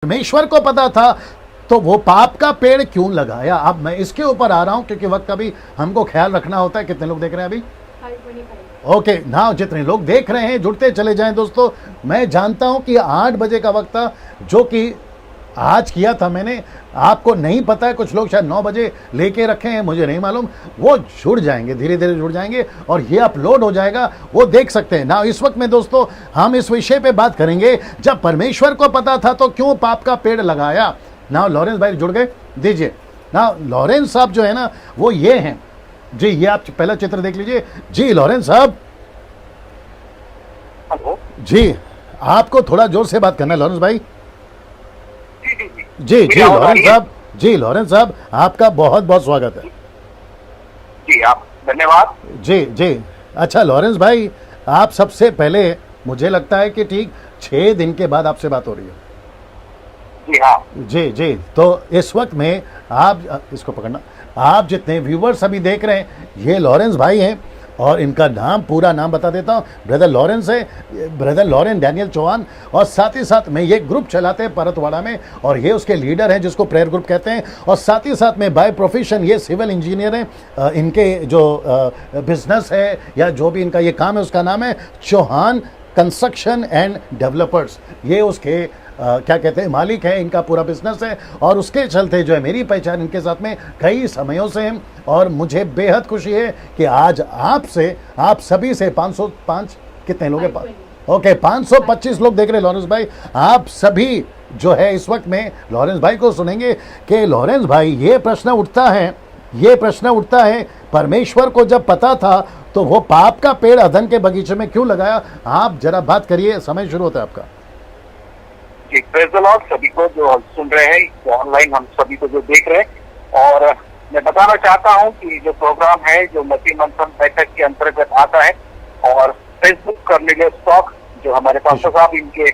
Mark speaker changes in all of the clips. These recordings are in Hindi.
Speaker 1: परमेश्वर को पता था तो वो पाप का पेड़ क्यों लगाया। अब मैं इसके ऊपर आ रहा हूं क्योंकि वक्त का भी हमको ख्याल रखना होता है। कितने लोग देख रहे हैं अभी? ओके ना, जितने लोग देख रहे हैं जुड़ते चले जाएं दोस्तों। मैं जानता हूं कि 8 बजे का वक्त था जो कि आज किया था मैंने, आपको नहीं पता है, कुछ लोग शायद 9 बजे लेके रखे हैं, मुझे नहीं मालूम। वो जुड़ जाएंगे, धीरे धीरे जुड़ जाएंगे और ये अपलोड हो जाएगा, वो देख सकते हैं ना। इस वक्त में दोस्तों हम इस विषय पे बात करेंगे, जब परमेश्वर को पता था तो क्यों पाप का पेड़ लगाया। ना लॉरेंस भाई जुड़ गए, दीजिए ना। लॉरेंस साहब जो है ना वो ये हैं जी, ये आप पहला चित्र देख लीजिए जी। लॉरेंस साहब जी, आपको थोड़ा जोर से बात करना है लॉरेंस भाई। जी जी लॉरेंस साहब, जी लॉरेंस साहब आपका बहुत बहुत स्वागत है
Speaker 2: जी। आप धन्यवाद
Speaker 1: जी जी। अच्छा लॉरेंस भाई, आप सबसे पहले, मुझे लगता है कि ठीक 6 दिन के बाद आपसे बात हो रही है।
Speaker 2: जी हाँ
Speaker 1: जी जी। तो इस वक्त में आप इसको पकड़ना, आप जितने व्यूवर्स अभी देख रहे हैं ये लॉरेंस भाई हैं और इनका नाम, पूरा नाम बता देता हूँ। ब्रदर लॉरेंस है, ब्रदर लॉरेंस डैनियल चौहान, और साथ ही साथ में ये ग्रुप चलाते हैं परतवाड़ा में और ये उसके लीडर हैं जिसको प्रेयर ग्रुप कहते हैं। और साथ ही साथ में बाय प्रोफेशन ये सिविल इंजीनियर हैं। इनके जो बिजनेस है या जो भी इनका ये काम है उसका नाम है चौहान कंस्ट्रक्शन एंड डेवलपर्स। ये उसके क्या कहते हैं मालिक है, इनका पूरा बिजनेस है। और उसके चलते जो है मेरी पहचान इनके साथ में कई समयों से है और मुझे बेहद खुशी है कि आज आपसे, आप सभी से 505 कितने लोग हैं? ओके 525 लोग देख रहे हैं लॉरेंस भाई। आप सभी जो है इस वक्त में लॉरेंस भाई को सुनेंगे कि लॉरेंस भाई ये प्रश्न उठता है परमेश्वर को जब पता था तो वो पाप का पेड़ अदन के बगीचे में क्यों लगाया। आप जरा बात करिए, समय शुरू होता है आपका।
Speaker 2: जी, प्रेज़ द लॉर्ड सभी को जो सुन रहे हैं, जो ऑनलाइन हम सभी को जो देख रहे हैं। और मैं बताना चाहता हूं कि जो प्रोग्राम है जो मसीह मंथन बैठक के अंतर्गत आता है और फेसबुक कर्नेलियस टॉक जो हमारे पास्टर साहब इनके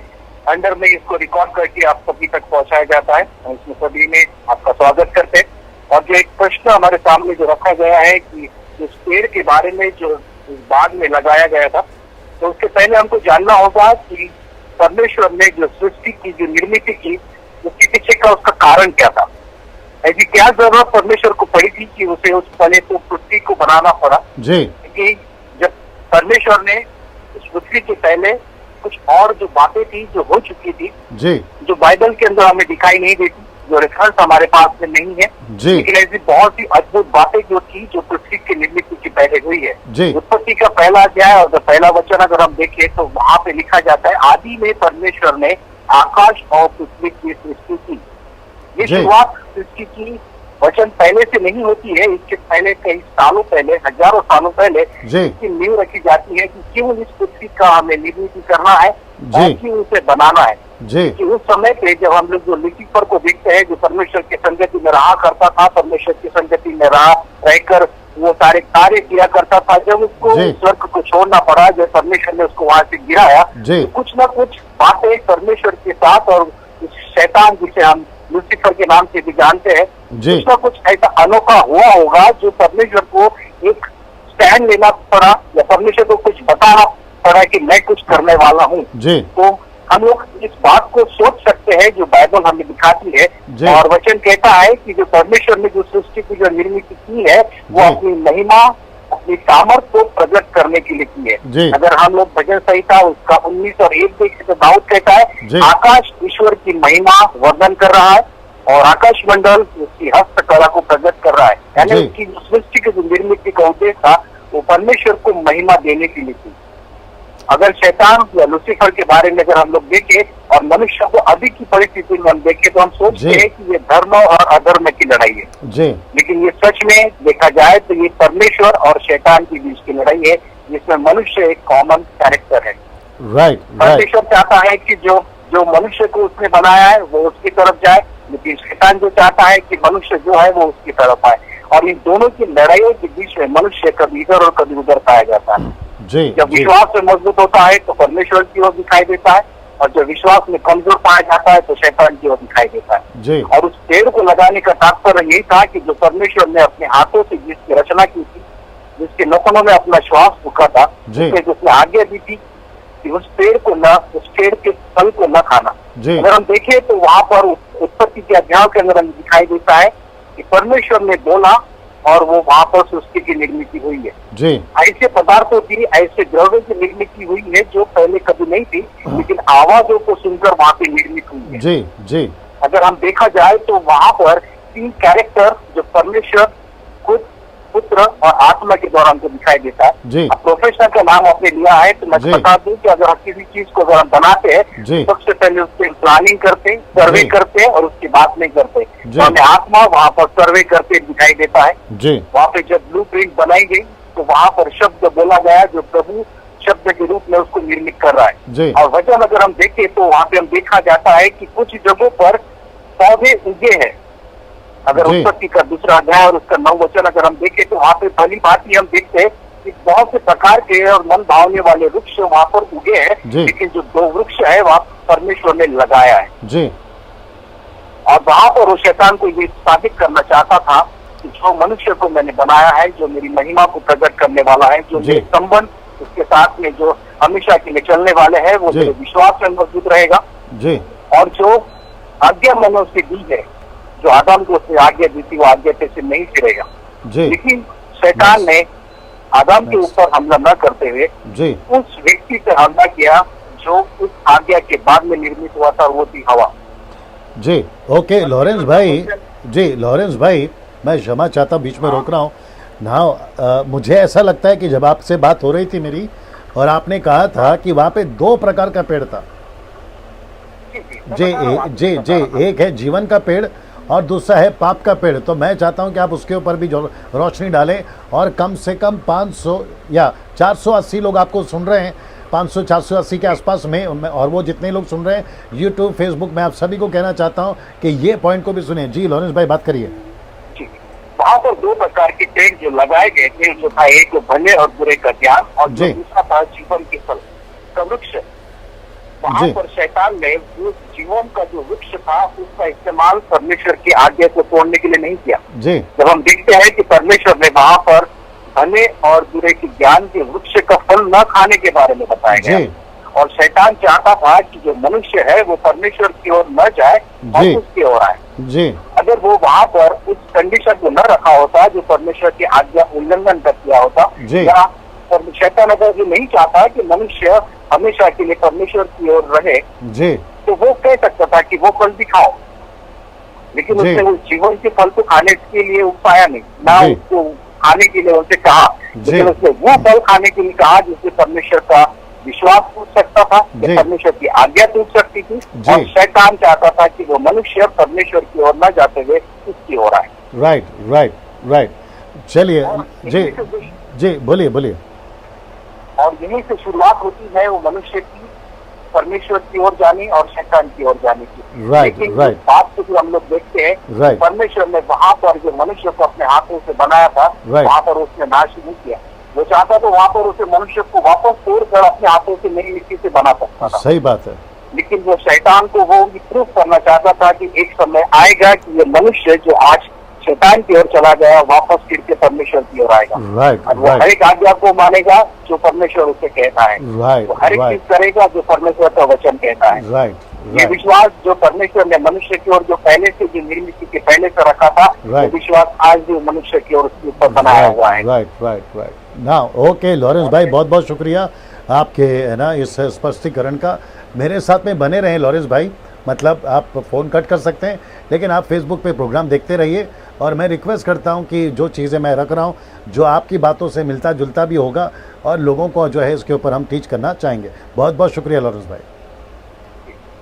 Speaker 2: अंडर में इसको रिकॉर्ड करके आप सभी तक पहुंचाया जाता है। हम इसमें सभी में आपका स्वागत करते हैं। और जो एक प्रश्न हमारे सामने जो रखा गया है कि इस पेड़ के बारे में जो इस बाग में लगाया गया था, तो उसके पहले हमको जानना होगा कि परमेश्वर ने जो सृष्टि की, जो निर्मित की, उसके पीछे का उसका कारण क्या था। ऐसी क्या जरूरत परमेश्वर को पड़ी थी कि उसे उस पहले तो पृथ्वी को बनाना पड़ा जी। क्योंकि जब परमेश्वर ने उस पृथ्वी के पहले कुछ और जो बातें थी जो हो चुकी थी जी, जो बाइबल के अंदर हमें दिखाई नहीं देती, जो रेफरेंस हमारे पास में नहीं है जी, लेकिन ऐसी बहुत सी अद्भुत बातें जो थी जो पृथ्वी की निर्मित की पहले हुई है जी। उत्पत्ति का पहला अध्याय और जो पहला वचन अगर हम देखें तो वहाँ पे लिखा जाता है, आदि में परमेश्वर ने आकाश और पृथ्वी की सृष्टि की। ये शुरुआत सृष्टि की वचन पहले से नहीं होती है, इसके पहले कई सालों पहले, हजारों सालों पहले इसकी नींव रखी जाती है कि क्यों इस पृथ्वी का हमें निर्मित करना है और क्यों उसे बनाना है जी। कि उस समय पे जब हम लोग जो लुसीफर को देखते हैं, जो परमेश्वर की संगति में रहा करता था, परमेश्वर की संगति में रहकर वो सारे कार्य किया करता था, जब उसको स्वर्ग को छोड़ना पड़ा, जब परमेश्वर ने उसको वहां से गिराया, तो कुछ न कुछ बातें परमेश्वर के साथ और शैतान जिसे हम लुसीफर के नाम से भी जानते हैं, कुछ न कुछ ऐसा अनोखा हुआ होगा जो परमेश्वर को एक स्टैंड लेना पड़ा या परमेश्वर को कुछ बताना पड़ा कि मैं कुछ करने वाला हूँ। तो हम लोग इस बात को सोच सकते हैं जो बाइबल हमें दिखाती है और वचन कहता है कि जो परमेश्वर ने जो सृष्टि की जो निर्मित की है वो अपनी महिमा, अपनी सामर्थ को प्रकट करने के लिए की है। अगर हम लोग भजन संहिता उसका 19 और 1 देखें तो दाऊद कहता है, आकाश ईश्वर की महिमा वर्णन कर रहा है और आकाश मंडल उसकी हस्तकला को प्रकट कर रहा है। यानी उसकी जो सृष्टि की जो निर्मित का उद्देश्य था वो परमेश्वर को महिमा देने के लिए थी। अगर शैतान या लुसीफर के बारे में अगर हम लोग देखें और मनुष्य को अभी की परिस्थिति में हम देखें तो हम सोचते हैं कि ये धर्म और अधर्म की लड़ाई है जी। लेकिन ये सच में देखा जाए तो ये परमेश्वर और शैतान के बीच की लड़ाई है, जिसमें मनुष्य एक कॉमन कैरेक्टर है। राइट। परमेश्वर चाहता है कि जो मनुष्य को उसने बनाया है वो उसकी तरफ जाए, लेकिन शैतान जो चाहता है कि मनुष्य जो है वो उसकी तरफ आए। और इन दोनों की लड़ाइयों के बीच में मनुष्य कभी इधर और कभी उधर पाया जाता है जी। जब विश्वास में मजबूत होता है तो परमेश्वर की ओर दिखाई देता है और जब विश्वास में कमजोर पाया जाता है तो शैतान की ओर दिखाई देता है जी। और उस पेड़ को लगाने का तात्पर्य यही था कि जो परमेश्वर ने अपने हाथों से जिसकी रचना की थी, जिसके नखनों में अपना श्वास फूका था, जिसने आज्ञा दी थी कि उस पेड़ के फल को न खाना।
Speaker 1: जी
Speaker 2: अगर हम देखें तो वहां पर उत्पत्ति के अध्याय के अंदर हमें दिखाई देता है कि परमेश्वर ने बोला और वो वहां पर सृष्टि की निर्मित हुई है।
Speaker 1: जी
Speaker 2: ऐसे पदार्थों की, ऐसे द्रव्य की निर्मित हुई है जो पहले कभी नहीं थी, लेकिन आवाजों को सुनकर वहां पे निर्मित हुई है।
Speaker 1: जी जी
Speaker 2: अगर हम देखा जाए तो वहां पर 3 कैरेक्टर जो परमेश्वर, खुद, पुत्र और आत्मा के द्वारा हमको दिखाई देता है।
Speaker 1: जी
Speaker 2: अब प्रोफेशनल का नाम आपने लिया है तो मैं
Speaker 1: जी।
Speaker 2: बता दूं कि अगर हम किसी चीज को अगर हम बनाते हैं
Speaker 1: जी।
Speaker 2: तो सबसे पहले उसकी प्लानिंग करते हैं, सर्वे
Speaker 1: जी।
Speaker 2: करते हैं और उसकी बात नहीं करते।
Speaker 1: जी।
Speaker 2: तो हमें आत्मा वहां पर सर्वे करते दिखाई देता है।
Speaker 1: जी
Speaker 2: वहां पे जब ब्लूप्रिंट बनाई गई तो वहां पर शब्द बोला गया जो प्रभु शब्द के रूप में उसको निर्मित कर रहा है।
Speaker 1: जी
Speaker 2: और वचन अगर हम देखें तो वहां पे हम देखा जाता है कि कुछ जगहों पर पौधे उगे हैं। अगर
Speaker 1: जी।
Speaker 2: उत्पत्ति का 2 अध्याय और उसका 9 वचन अगर हम देखें तो वहां पे पहली बात ही हम देखते हैं कि बहुत से प्रकार के और मन भावने वाले वृक्ष वहां पर उगे हैं,
Speaker 1: जी।
Speaker 2: लेकिन जो 2 वृक्ष है वहां परमेश्वर ने लगाया है।
Speaker 1: जी
Speaker 2: और वहां पर वो शैतान को ये साबित करना चाहता था कि जो मनुष्य को मैंने बनाया है, जो मेरी महिमा को प्रकट करने वाला है, जो
Speaker 1: जी।
Speaker 2: मेरे संबंध उसके साथ में जो हमेशा के लिए चलने वाले हैं, वो
Speaker 1: जी।
Speaker 2: मेरे विश्वास में मजबूत रहेगा।
Speaker 1: जी
Speaker 2: और जो आज्ञा मैंने उससे दी है, जो आदम को उसने आज्ञा दी थी, वो आज्ञा से नहीं फिरेगा।
Speaker 1: जी
Speaker 2: लेकिन शैतान ने आदम के ऊपर हमला न करते हुए
Speaker 1: जी
Speaker 2: उस व्यक्ति पर हमला किया जो उस आज्ञा के बाद में निर्मित हुआ था, वो थी हवा।
Speaker 1: जी ओके लॉरेंस भाई, जी लॉरेंस भाई, मैं क्षमा चाहता हूँ बीच में रोक रहा हूँ ना। मुझे ऐसा लगता है कि जब आपसे बात हो रही थी मेरी और आपने कहा था कि वहाँ पे 2 प्रकार का पेड़ था। जी जी एक है जीवन का पेड़ और दूसरा है पाप का पेड़। तो मैं चाहता हूं कि आप उसके ऊपर भी जो रोशनी डालें और कम से कम 500 या 480 लोग आपको सुन रहे हैं, 500 480 के आसपास में और वो जितने लोग सुन रहे हैं यूट्यूब फेसबुक में, आप सभी को कहना चाहता हूं कि ये पॉइंट को भी सुनिए। जी लॉरेंस भाई बात करिए।
Speaker 2: वहाँ पर 2 प्रकार के पेड़ जो लगाए गए थे, जो था एक भले और बुरे का ज्ञान और जो
Speaker 1: जी।
Speaker 2: दूसरा था जीवन के फल का वृक्ष। वहाँ
Speaker 1: जी।
Speaker 2: पर शैतान ने उस जीवन का जो वृक्ष था उसका इस्तेमाल परमेश्वर की आज्ञा को तोड़ने के लिए नहीं किया।
Speaker 1: जी
Speaker 2: जब हम देखते हैं कि परमेश्वर ने वहाँ पर भले और बुरे के ज्ञान के वृक्ष का फल न खाने के बारे में बताया
Speaker 1: जी
Speaker 2: गया और शैतान चाहता था कि जो मनुष्य है वो परमेश्वर की ओर न जाए
Speaker 1: जी।
Speaker 2: और उसकी ओर आए।
Speaker 1: जी
Speaker 2: अगर वो वहाँ पर उस कंडीशन को न रखा होता जो परमेश्वर की आज्ञा उल्लंघन कर दिया होता,
Speaker 1: जी।
Speaker 2: या शैतान अगर ये नहीं चाहता कि मनुष्य हमेशा के लिए परमेश्वर की ओर रहे,
Speaker 1: जी
Speaker 2: तो वो कह सकता था कि वो फल दिखाओ, लेकिन
Speaker 1: जी।
Speaker 2: उसने उस जीवन के फल को खाने के लिए उपाया नहीं, ना
Speaker 1: जी।
Speaker 2: उसको खाने के लिए उनसे कहा,
Speaker 1: जी।
Speaker 2: लेकिन उसने वो फल खाने के लिए कहा जिससे परमेश्वर का विश्वास टूट सकता था,
Speaker 1: जी।
Speaker 2: कि परमेश्वर की आज्ञा टूट सकती थी।
Speaker 1: जी।
Speaker 2: और शैतान चाहता था कि वो मनुष्य परमेश्वर की ओर न जाते हुए उसकी ओर आए।
Speaker 1: Right right right. चलिए जी जी बोलिए बोलिए।
Speaker 2: और यहीं से शुरुआत होती है वो मनुष्य की परमेश्वर की ओर जाने और शैतान की ओर जाने की।
Speaker 1: राइट,
Speaker 2: लेकिन
Speaker 1: राइट।
Speaker 2: इस बात को जो हम लोग देखते हैं,
Speaker 1: राइट।
Speaker 2: परमेश्वर ने वहाँ पर जो मनुष्य को अपने हाथों से बनाया था,
Speaker 1: राइट।
Speaker 2: वहाँ पर उसने नाश नहीं किया। वो चाहता तो वहाँ पर उसे मनुष्य को वापस तोड़कर अपने हाथों से नई मिट्टी से बना सकता था।
Speaker 1: सही बात है।
Speaker 2: लेकिन वो शैतान को वो प्रूफ करना चाहता था कि एक समय आएगा कि ये मनुष्य जो आज शैतान की ओर चला गया वापस फिर के परमेश्वर की ओर आएगा।
Speaker 1: राइट
Speaker 2: और वो हर
Speaker 1: राइट
Speaker 2: एक आज्ञा को मानेगा जो परमेश्वर उसे कहता है।
Speaker 1: राइट
Speaker 2: वो हर एक चीज
Speaker 1: राइट
Speaker 2: करेगा जो परमेश्वर का वचन कहता है।
Speaker 1: राइट
Speaker 2: ये
Speaker 1: राइट
Speaker 2: विश्वास जो परमेश्वर ने मनुष्य की ओर जो पहले से जो निर्मित के पहले से रखा था, वो
Speaker 1: Right.
Speaker 2: विश्वास आज भी मनुष्य की ओर उसके ऊपर बनाया हुआ है।
Speaker 1: राइट राइट राइट ना। ओके लॉरेंस भाई बहुत बहुत शुक्रिया आपके है ना इस स्पष्टीकरण का। मेरे साथ में बने रहें लॉरेंस भाई, मतलब आप फ़ोन कट कर सकते हैं लेकिन आप फेसबुक पे प्रोग्राम देखते रहिए। और मैं रिक्वेस्ट करता हूं कि जो चीज़ें मैं रख रहा हूं जो आपकी बातों से मिलता जुलता भी होगा और लोगों को जो है इसके ऊपर हम टीच करना चाहेंगे। बहुत बहुत शुक्रिया लॉरेंस भाई।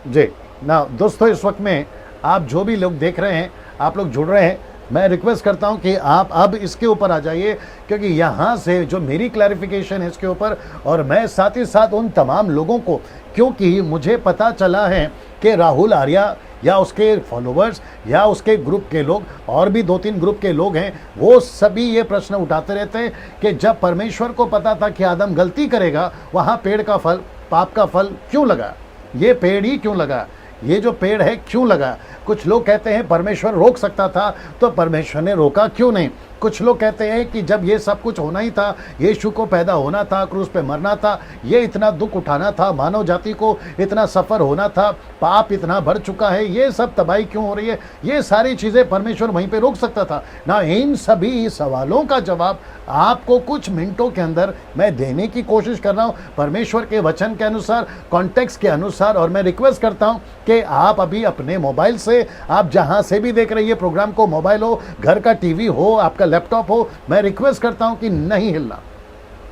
Speaker 1: जी ना दोस्तों, इस वक्त में आप जो भी लोग देख रहे हैं, आप लोग जुड़ रहे हैं, मैं रिक्वेस्ट करता हूं कि आप अब इसके ऊपर आ जाइए, क्योंकि यहाँ से जो मेरी क्लैरिफिकेशन है इसके ऊपर, और मैं साथ ही साथ उन तमाम लोगों को, क्योंकि मुझे पता चला है कि राहुल आर्या या उसके फॉलोवर्स या उसके ग्रुप के लोग और भी 2-3 ग्रुप के लोग हैं, वो सभी ये प्रश्न उठाते रहते हैं कि जब परमेश्वर को पता था कि आदम गलती करेगा, वहाँ पेड़ का फल, पाप का फल क्यों लगा? ये पेड़ ही क्यों लगा? ये जो पेड़ है क्यों लगा? कुछ लोग कहते हैं परमेश्वर रोक सकता था, तो परमेश्वर ने रोका क्यों नहीं? कुछ लोग कहते हैं कि जब ये सब कुछ होना ही था, यीशु को पैदा होना था, क्रूस पे मरना था, ये इतना दुख उठाना था, मानव जाति को इतना सफ़र होना था, पाप इतना बढ़ चुका है, ये सब तबाही क्यों हो रही है, ये सारी चीज़ें परमेश्वर वहीं पे रोक सकता था ना। इन सभी सवालों का जवाब आपको कुछ मिनटों के अंदर मैं देने की कोशिश कर रहा हूँ परमेश्वर के वचन के अनुसार, कॉन्टेक्स्ट के अनुसार। और मैं रिक्वेस्ट करता हूँ कि आप अभी अपने मोबाइल से, आप जहाँ से भी देख रही है प्रोग्राम को, मोबाइल हो, घर का टीवी हो, आपका लैपटॉप हो, मैं रिक्वेस्ट करता हूँ कि नहीं हिलना,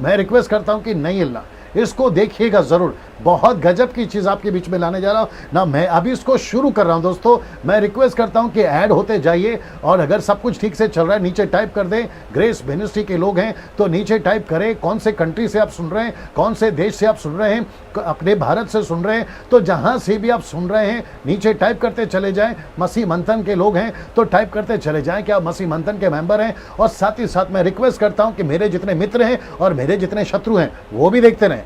Speaker 1: मैं रिक्वेस्ट करता हूँ कि नहीं हिलना। इसको देखिएगा ज़रूर, बहुत गजब की चीज़ आपके बीच में लाने जा रहा हूँ ना। मैं अभी इसको शुरू कर रहा हूँ दोस्तों, मैं रिक्वेस्ट करता हूँ कि ऐड होते जाइए, और अगर सब कुछ ठीक से चल रहा है नीचे टाइप कर दें। ग्रेस मिनिस्ट्री के लोग हैं तो नीचे टाइप करें कौन से कंट्री से आप सुन रहे हैं, कौन से देश से आप सुन रहे हैं, अपने भारत से सुन रहे हैं तो जहाँ से भी आप सुन रहे हैं नीचे टाइप करते चले जाएँ। मसीह मंथन के लोग हैं तो टाइप करते चले जाएँ कि आप मसीह मंथन के मेंबर हैं। और साथ ही साथ मैं रिक्वेस्ट करता हूँ कि मेरे जितने मित्र हैं और मेरे जितने शत्रु हैं वो भी देखते रहें।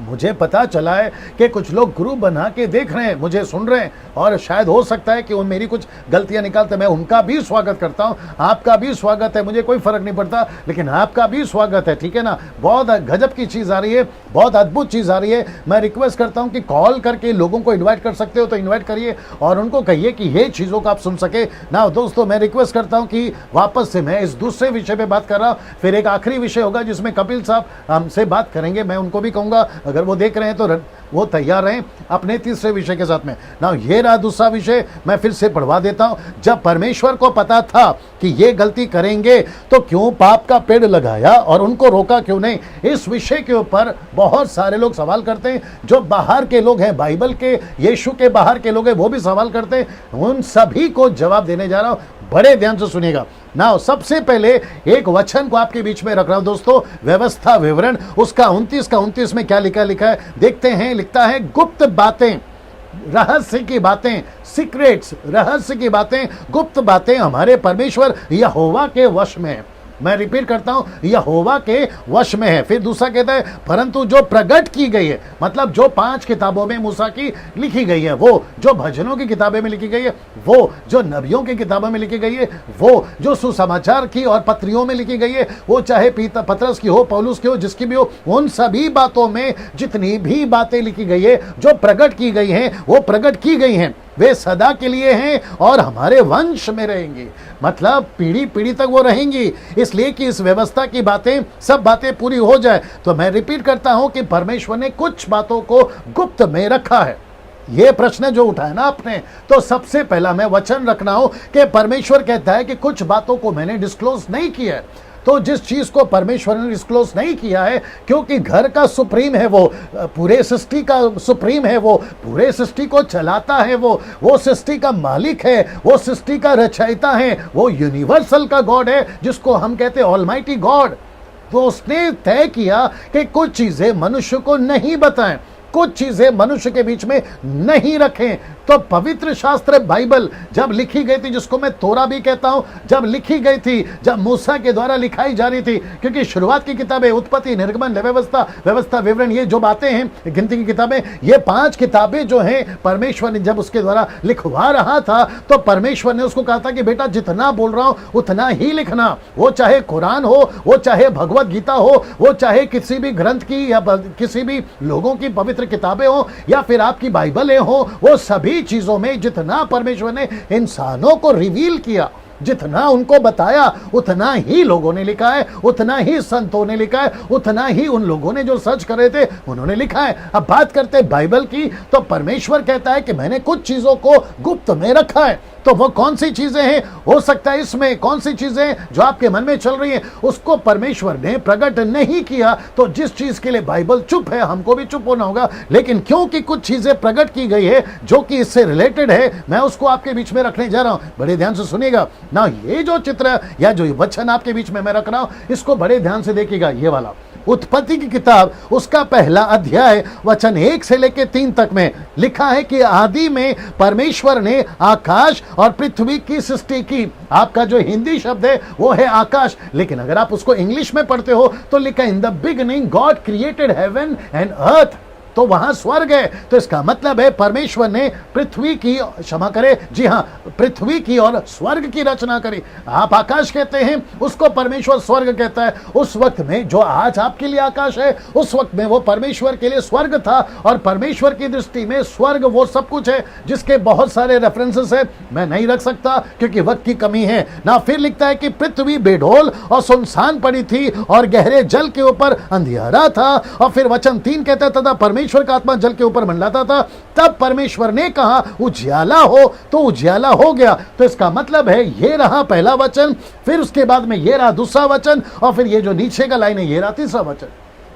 Speaker 1: मुझे पता चला है कि कुछ लोग ग्रुप बना के देख रहे हैं, मुझे सुन रहे हैं, और शायद हो सकता है कि वो मेरी कुछ गलतियां निकालते, मैं उनका भी स्वागत करता हूं, आपका भी स्वागत है, मुझे कोई फर्क नहीं पड़ता, लेकिन आपका भी स्वागत है, ठीक है ना। बहुत गजब की चीज़ आ रही है, बहुत अद्भुत चीज़ आ रही है। मैं रिक्वेस्ट करता हूं कि कॉल करके लोगों को इन्वाइट कर सकते हो तो इन्वाइट करिए और उनको कहिए कि ये चीज़ों को आप सुन सके ना। दोस्तों मैं रिक्वेस्ट करता हूँ कि वापस से मैं इस दूसरे विषय पर बात कर रहा हूँ, फिर एक आखिरी विषय होगा जिसमें कपिल साहब हमसे बात करेंगे। मैं उनको भी कहूँगा अगर वो देख रहे हैं तो वो तैयार रहें अपने तीसरे विषय के साथ में ना। ये रहा दूसरा विषय, मैं फिर से पढ़वा देता हूं। जब परमेश्वर को पता था कि ये गलती करेंगे तो क्यों पाप का पेड़ लगाया और उनको रोका क्यों नहीं। इस विषय के ऊपर बहुत सारे लोग सवाल करते हैं, जो बाहर के लोग हैं, बाइबल के, यीशु के बाहर के लोग हैं, वो भी सवाल करते हैं। उन सभी को जवाब देने जा रहा हूं, बड़े ध्यान से सुनिएगा ना। सबसे पहले एक वचन को आपके बीच में रख रहा हूं दोस्तों, व्यवस्था विवरण उसका 29 में क्या लिखा है देखते हैं। लिखता है गुप्त बातें, रहस्य की बातें, सीक्रेट्स, रहस्य की बातें, गुप्त बातें हमारे परमेश्वर यहोवा के वश में है। मैं रिपीट करता हूं, यहोवा के वश में है। फिर दूसरा कहता है परंतु जो प्रकट की गई है, मतलब जो 5 किताबों में मूसा की लिखी गई है, वो जो भजनों की किताबें में लिखी गई है, वो जो नबियों की किताबों में लिखी गई है, वो जो सुसमाचार की और पत्रियों में लिखी गई है, वो चाहे पतरस की हो, पौलुस की हो, जिसकी भी हो, उन सभी बातों में जितनी भी बातें लिखी गई है, जो प्रकट की गई हैं, वो प्रकट की गई हैं, वे सदा के लिए हैं और हमारे वंश में रहेंगी, मतलब पीढ़ी पीढ़ी तक वो रहेंगी। इसलिए कि इस व्यवस्था की बातें, सब बातें पूरी हो जाए। तो मैं रिपीट करता हूं कि परमेश्वर ने कुछ बातों को गुप्त में रखा है। ये प्रश्न जो उठाया ना आपने, तो सबसे पहला मैं वचन रखना हूं कि परमेश्वर कहता है कि कुछ बातों को मैंने डिस्क्लोज नहीं किया है। तो जिस चीज को परमेश्वर ने डिस्क्लोज नहीं किया है, क्योंकि घर का सुप्रीम है वो, पूरे सृष्टि का सुप्रीम है वो, पूरे सृष्टि को चलाता है वो सृष्टि का मालिक है, वो सृष्टि का रचयिता है, वो यूनिवर्सल का गॉड है जिसको हम कहते हैं ऑलमाइटी गॉड। तो उसने तय किया कि कुछ चीजें मनुष्य को नहीं बताएं, कुछ चीजें मनुष्य के बीच में नहीं रखें। तो पवित्र शास्त्र बाइबल जब लिखी गई थी, जिसको मैं तोरा भी कहता हूं, जब लिखी गई थी, जब मूसा के द्वारा लिखाई जा रही थी, क्योंकि शुरुआत की किताबें उत्पत्ति, निर्गमन, व्यवस्था विवरण, ये जो बातें हैं, गिनती की किताबें, ये 5 किताबें जो हैं, परमेश्वर ने जब उसके द्वारा लिखवा रहा था तो परमेश्वर ने उसको कहा था कि बेटा जितना बोल रहा हूं उतना ही लिखना। वो चाहे कुरान हो, वो चाहे भगवत गीता हो, वो चाहे किसी भी ग्रंथ की या किसी भी लोगों की पवित्र किताबें हो, या फिर आपकी बाइबलें हो, वो सभी चीजों में जितना परमेश्वर ने इंसानों को रिवील किया, जितना उनको बताया, उतना ही लोगों ने लिखा है, उतना ही संतों ने लिखा है, उतना ही उन लोगों ने जो सर्च कर रहे थे उन्होंने लिखा है। अब बात करते हैं बाइबल की, तो परमेश्वर कहता है कि मैंने कुछ चीजों को गुप्त में रखा है। तो वो कौन सी चीजें हैं, हो सकता है इसमें कौन सी चीजें जो आपके मन में चल रही हैं उसको परमेश्वर ने प्रकट नहीं किया। तो जिस चीज के लिए बाइबल चुप है, हमको भी चुप होना होगा, लेकिन क्योंकि कुछ चीजें प्रकट की गई है जो कि इससे रिलेटेड है, मैं उसको आपके बीच में रखने जा रहा हूं। बड़े ध्यान से सुनिएगा ना। ये जो चित्र या जो वचन आपके बीच में मैं रख रहा हूं, इसको बड़े ध्यान से देखिएगा। ये वाला उत्पत्ति की किताब, उसका पहला अध्याय वचन 1 से लेकर 3 तक में लिखा है कि आदि में परमेश्वर ने आकाश और पृथ्वी की सृष्टि की। आपका जो हिंदी शब्द है वो है आकाश, लेकिन अगर आप उसको इंग्लिश में पढ़ते हो तो लिखा in the beginning God created heaven and earth. तो वहां स्वर्ग है। तो इसका मतलब है परमेश्वर ने पृथ्वी की, क्षमा करे, जी हाँ, पृथ्वी की और स्वर्ग की रचना करी। आप आकाश कहते हैं, उसको परमेश्वर स्वर्ग कहता है। उस वक्त में जो आज आपके लिए आकाश है, उस वक्त में वो परमेश्वर के लिए स्वर्ग था। और परमेश्वर की दृष्टि में स्वर्ग वो सब कुछ है जिसके बहुत सारे रेफरेंसेस है, मैं नहीं रख सकता क्योंकि वक्त की कमी है ना। फिर लिखता है कि पृथ्वी बेढोल और सुनसान पड़ी थी और गहरे जल के ऊपर अंधियारा था। और फिर वचन 3 कहता था परमेश्वर का आत्मा जल के ऊपर मंडलाता था। तब परमेश्वर ने कहा उजियाला हो, तो उजियाला हो गया। तो इसका मतलब है ये रहा पहला वचन, फिर उसके बाद में ये रहा दूसरा वचन, और फिर ये जो नीचे का लाइन है ये रहा तीसरा वचन।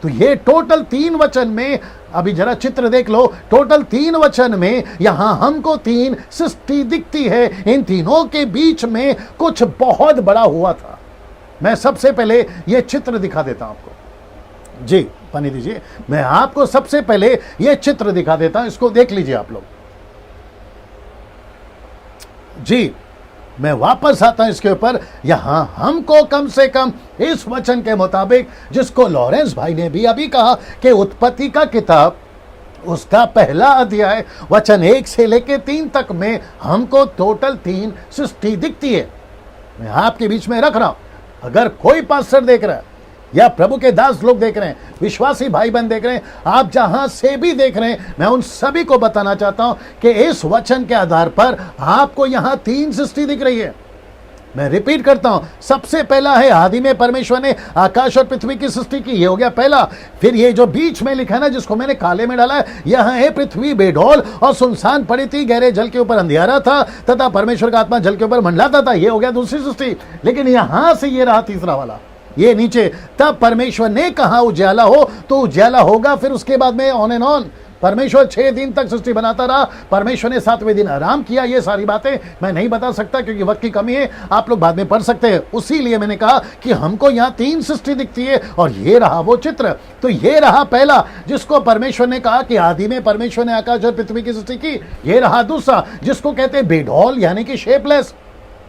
Speaker 1: तो ये टोटल 3 वचन में, अभी जरा चित्र देख लो, टोटल 3 वचन में यहां हमको 3 सृष्टि दिखती है। इन तीनों के बीच में कुछ बहुत बड़ा हुआ था। मैं सबसे पहले ये चित्र दिखा देता हूं आपको। जी पानी दीजिए, मैं आपको सबसे पहले ये चित्र दिखा देता हूं, इसको देख लीजिए आप लोग। जी मैं वापस आता हूं इसके ऊपर। यहां हमको कम से कम इस वचन के मुताबिक, जिसको लॉरेंस भाई ने भी अभी कहा कि उत्पत्ति का किताब उसका पहला अध्याय वचन 1 से लेके 3 तक में हमको टोटल 3 सृष्टि दिखती है। मैं आपके बीच में रख रहा हूं। अगर कोई पास्टर देख रहा है या प्रभु के दास लोग देख रहे हैं, विश्वासी भाई बहन देख रहे हैं, आप जहां से भी देख रहे हैं, मैं उन सभी को बताना चाहता हूं कि इस वचन के आधार पर आपको यहां 3 सृष्टि दिख रही है। मैं रिपीट करता हूं, सबसे पहला है आदि में परमेश्वर ने आकाश और पृथ्वी की सृष्टि की, ये हो गया पहला। फिर ये जो बीच में लिखा है ना, जिसको मैंने काले में डाला है, यहां है पृथ्वी बेढोल और सुनसान पड़ी थी, गहरे जल के ऊपर अंधियारा था तथा परमेश्वर का आत्मा जल के ऊपर मंडलाता था, ये हो गया दूसरी सृष्टि। लेकिन यहां से ये रहा तीसरा वाला, ये नीचे, तब परमेश्वर ने कहा उजियाला हो, तो उजियाला होगा। फिर उसके बाद में ऑन एंड ऑन परमेश्वर 6 दिन तक सृष्टि बनाता रहा। परमेश्वर ने 7वें दिन आराम किया। ये सारी बातें मैं नहीं बता सकता क्योंकि वक्त की कमी है, आप लोग बाद में पढ़ सकते हैं। उसीलिए मैंने कहा कि हमको यहाँ 3 सृष्टि दिखती है और ये रहा वो चित्र। तो ये रहा पहला, जिसको परमेश्वर ने कहा कि आदि में परमेश्वर ने आकाश और पृथ्वी की सृष्टि की। ये रहा दूसरा, जिसको कहते हैं बेढोल यानी कि शेपलेस,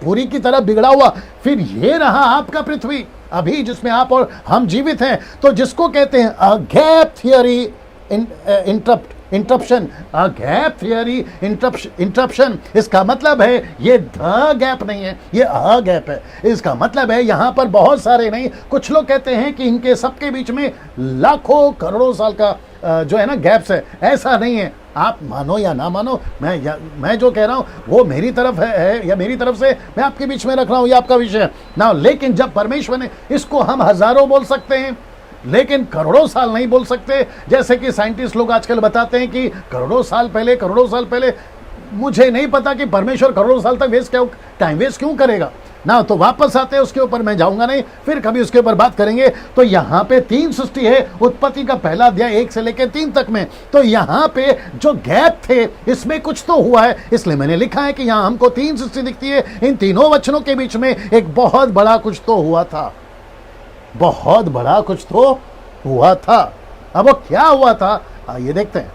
Speaker 1: पूरी की तरह बिगड़ा हुआ। फिर ये रहा आपका पृथ्वी अभी जिसमें आप और हम जीवित हैं, तो जिसको कहते हैं a gap theory interruption, a gap theory interruption. इसका मतलब है ये द गैप नहीं है, ये अ गैप है। इसका मतलब है यहां पर बहुत सारे नहीं, कुछ लोग कहते हैं कि इनके सबके बीच में लाखों करोड़ों साल का जो है ना गैप्स है। ऐसा नहीं है, आप मानो या ना मानो, मैं जो कह रहा हूं वो मेरी तरफ है या मेरी तरफ से मैं आपके बीच में रख रहा हूं, ये आपका विषय है ना। लेकिन जब परमेश्वर ने, इसको हम हजारों बोल सकते हैं लेकिन करोड़ों साल नहीं बोल सकते। जैसे कि साइंटिस्ट लोग आजकल बताते हैं कि करोड़ों साल पहले। मुझे नहीं पता कि परमेश्वर करोड़ों साल तक टाइम वेस्ट क्यों करेगा ना। तो वापस आते हैं, उसके ऊपर मैं जाऊंगा नहीं, फिर कभी उसके ऊपर बात करेंगे। तो यहाँ पे 3 सृष्टि है, उत्पत्ति का पहला अध्याय 1 से लेकर 3 तक में। तो यहाँ पे जो गैप थे इसमें कुछ तो हुआ है, इसलिए मैंने लिखा है कि यहाँ हमको 3 सृष्टि दिखती है। इन तीनों वचनों के बीच में एक बहुत बड़ा कुछ तो हुआ था, बहुत बड़ा कुछ तो हुआ था। अब वो क्या हुआ था आइए देखते हैं।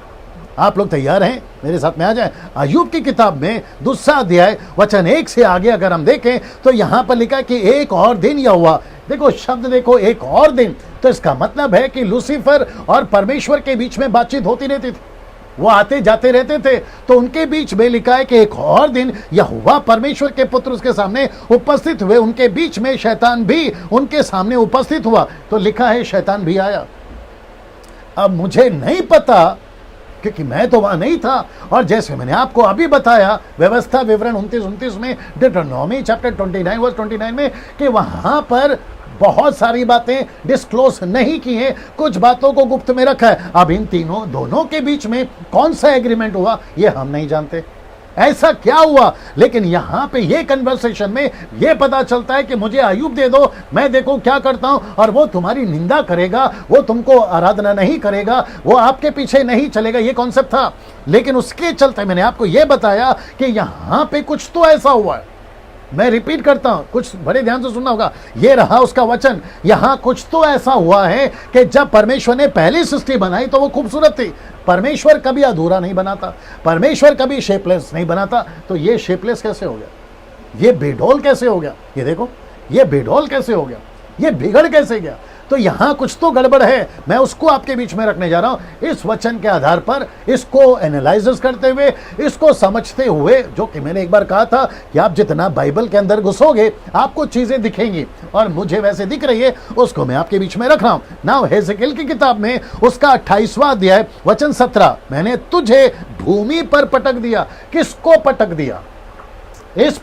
Speaker 1: आप लोग तैयार हैं, मेरे साथ में आ जाएं। अय्यूब की किताब में दूसरा अध्याय वचन 1 से आगे अगर हम देखें तो यहां पर लिखा कि एक और दिन यह हुआ। देखो शब्द देखो, एक और दिन, तो इसका मतलब है कि लूसीफर और परमेश्वर के बीच में बातचीत होती रहती थी, वो आते जाते रहते थे। तो उनके बीच में लिखा है कि एक और दिन यहोवा परमेश्वर के पुत्र उसके सामने उपस्थित हुए, उनके बीच में शैतान भी उनके सामने उपस्थित हुआ। तो लिखा है शैतान भी आया। अब मुझे नहीं पता क्योंकि मैं तो वहां नहीं था, और जैसे मैंने आपको अभी बताया व्यवस्था विवरण 29 में, डिट्रोनॉमी चैप्टर 29 वर्स 29 में, कि वहां पर बहुत सारी बातें डिस्क्लोज नहीं की हैं, कुछ बातों को गुप्त में रखा है। अब इन दोनों के बीच में कौन सा एग्रीमेंट हुआ ये हम नहीं जानते, ऐसा क्या हुआ। लेकिन यहां पे ये कन्वर्सेशन में ये पता चलता है कि मुझे अय्यूब दे दो, मैं देखो क्या करता हूं, और वो तुम्हारी निंदा करेगा, वो तुमको आराधना नहीं करेगा, वो आपके पीछे नहीं चलेगा, ये कॉन्सेप्ट था। लेकिन उसके चलते मैंने आपको ये बताया कि यहां पे कुछ तो ऐसा हुआ है। मैं रिपीट करता हूं, कुछ बड़े ध्यान से सुनना होगा। ये रहा उसका वचन, यहां कुछ तो ऐसा हुआ है कि जब परमेश्वर ने पहली सृष्टि बनाई तो वो खूबसूरत थी। परमेश्वर कभी अधूरा नहीं बनाता, परमेश्वर कभी शेपलेस नहीं बनाता। तो ये शेपलेस कैसे हो गया, ये बेढोल कैसे हो गया, ये देखो ये बेढोल कैसे हो गया, ये बिगड़ कैसे गया। तो यहां कुछ तो गड़बड़ है, मैं उसको आपके बीच में रखने जा रहा हूं। इस वचन के आधार पर इसको एनालाइज करते हुए, इसको समझते हुए, जो कि मैंने एक बार कहा था कि आप जितना बाइबल के अंदर घुसोगे आपको चीजें दिखेंगी, और मुझे वैसे दिख रही है, उसको मैं आपके बीच में रख रहा हूं। नाउ हेzekiel की किताब में उसका 28वां अध्याय वचन 17, मैंने तुझे भूमि पर पटक दिया। किसको पटक दिया? इस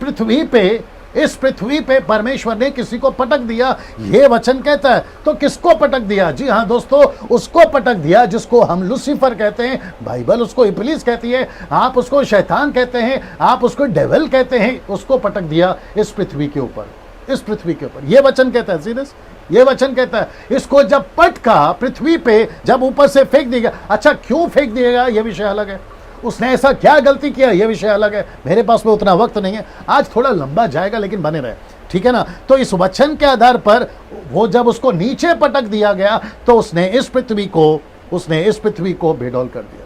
Speaker 1: पृथ्वी पे परमेश्वर ने किसी को पटक दिया, यह वचन कहता है। तो किसको पटक दिया? जी हां दोस्तों, उसको पटक दिया जिसको हम लूसीफर कहते हैं, बाइबल उसको इब्लीस कहती है, आप उसको शैतान कहते हैं, आप उसको डेविल कहते हैं। उसको पटक दिया इस पृथ्वी के ऊपर, इस पृथ्वी के ऊपर। यह वचन कहता है, सीरियस ये वचन कहता है। इसको जब पटका पृथ्वी पे, जब ऊपर से फेंक दिया। अच्छा, क्यों फेंक दिएगा यह विषय अलग है, उसने ऐसा क्या गलती किया यह विषय अलग है, मेरे पास में उतना वक्त नहीं है, आज थोड़ा लंबा जाएगा लेकिन बने रहे, ठीक है ना। तो इस वचन के आधार पर वो जब उसको नीचे पटक दिया गया तो उसने इस पृथ्वी को बेडौल कर दिया,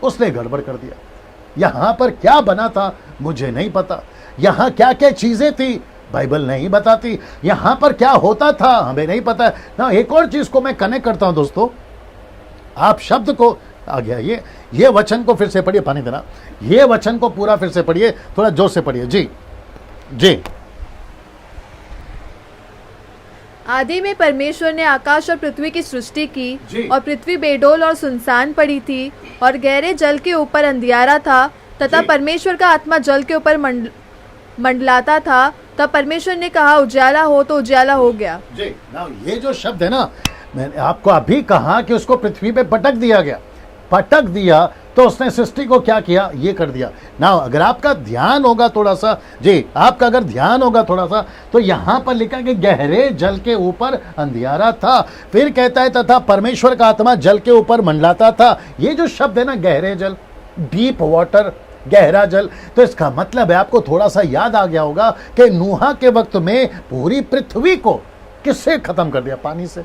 Speaker 1: उसने गड़बड़ कर दिया। यहां पर क्या बना था मुझे नहीं पता, यहां क्या क्या चीजें थी बाइबल नहीं बताती, यहां पर क्या होता था हमें नहीं पता ना। एक और चीज को मैं कनेक्ट करता हूं दोस्तों, आप शब्द को आ गया, ये वचन को फिर से पढ़िए, पानी देना, ये वचन को पूरा फिर से पढ़िए, थोड़ा जोर से पढ़िए। जी जी।
Speaker 3: आदि में परमेश्वर ने आकाश और पृथ्वी की सृष्टि की,
Speaker 1: जी।
Speaker 3: और पृथ्वी बेडोल और सुनसान पड़ी थी, और गहरे जल के ऊपर अंधियारा था, तथा
Speaker 1: जी।
Speaker 3: परमेश्वर का आत्मा जल के ऊपर मंडलाता था। तब परमेश्वर ने कहा उजाला हो, तो उजाला हो गया।
Speaker 1: जी। ना ये जो शब्द है ना, मैंने आपको अभी कहा कि उसको पृथ्वी पे पटक दिया गया, पटक दिया तो उसने सृष्टि को क्या किया, ये कर दिया ना। अगर आपका ध्यान होगा थोड़ा सा, जी आपका अगर ध्यान होगा थोड़ा सा, तो यहां पर लिखा कि गहरे जल के ऊपर अंधियारा था, फिर कहता है तथा परमेश्वर का आत्मा जल के ऊपर मंडलाता था। ये जो शब्द है ना, गहरे जल, डीप वाटर, गहरा जल, तो इसका मतलब है आपको थोड़ा सा याद आ गया होगा कि नूहा के वक्त में पूरी पृथ्वी को किससे खत्म कर दिया? पानी से।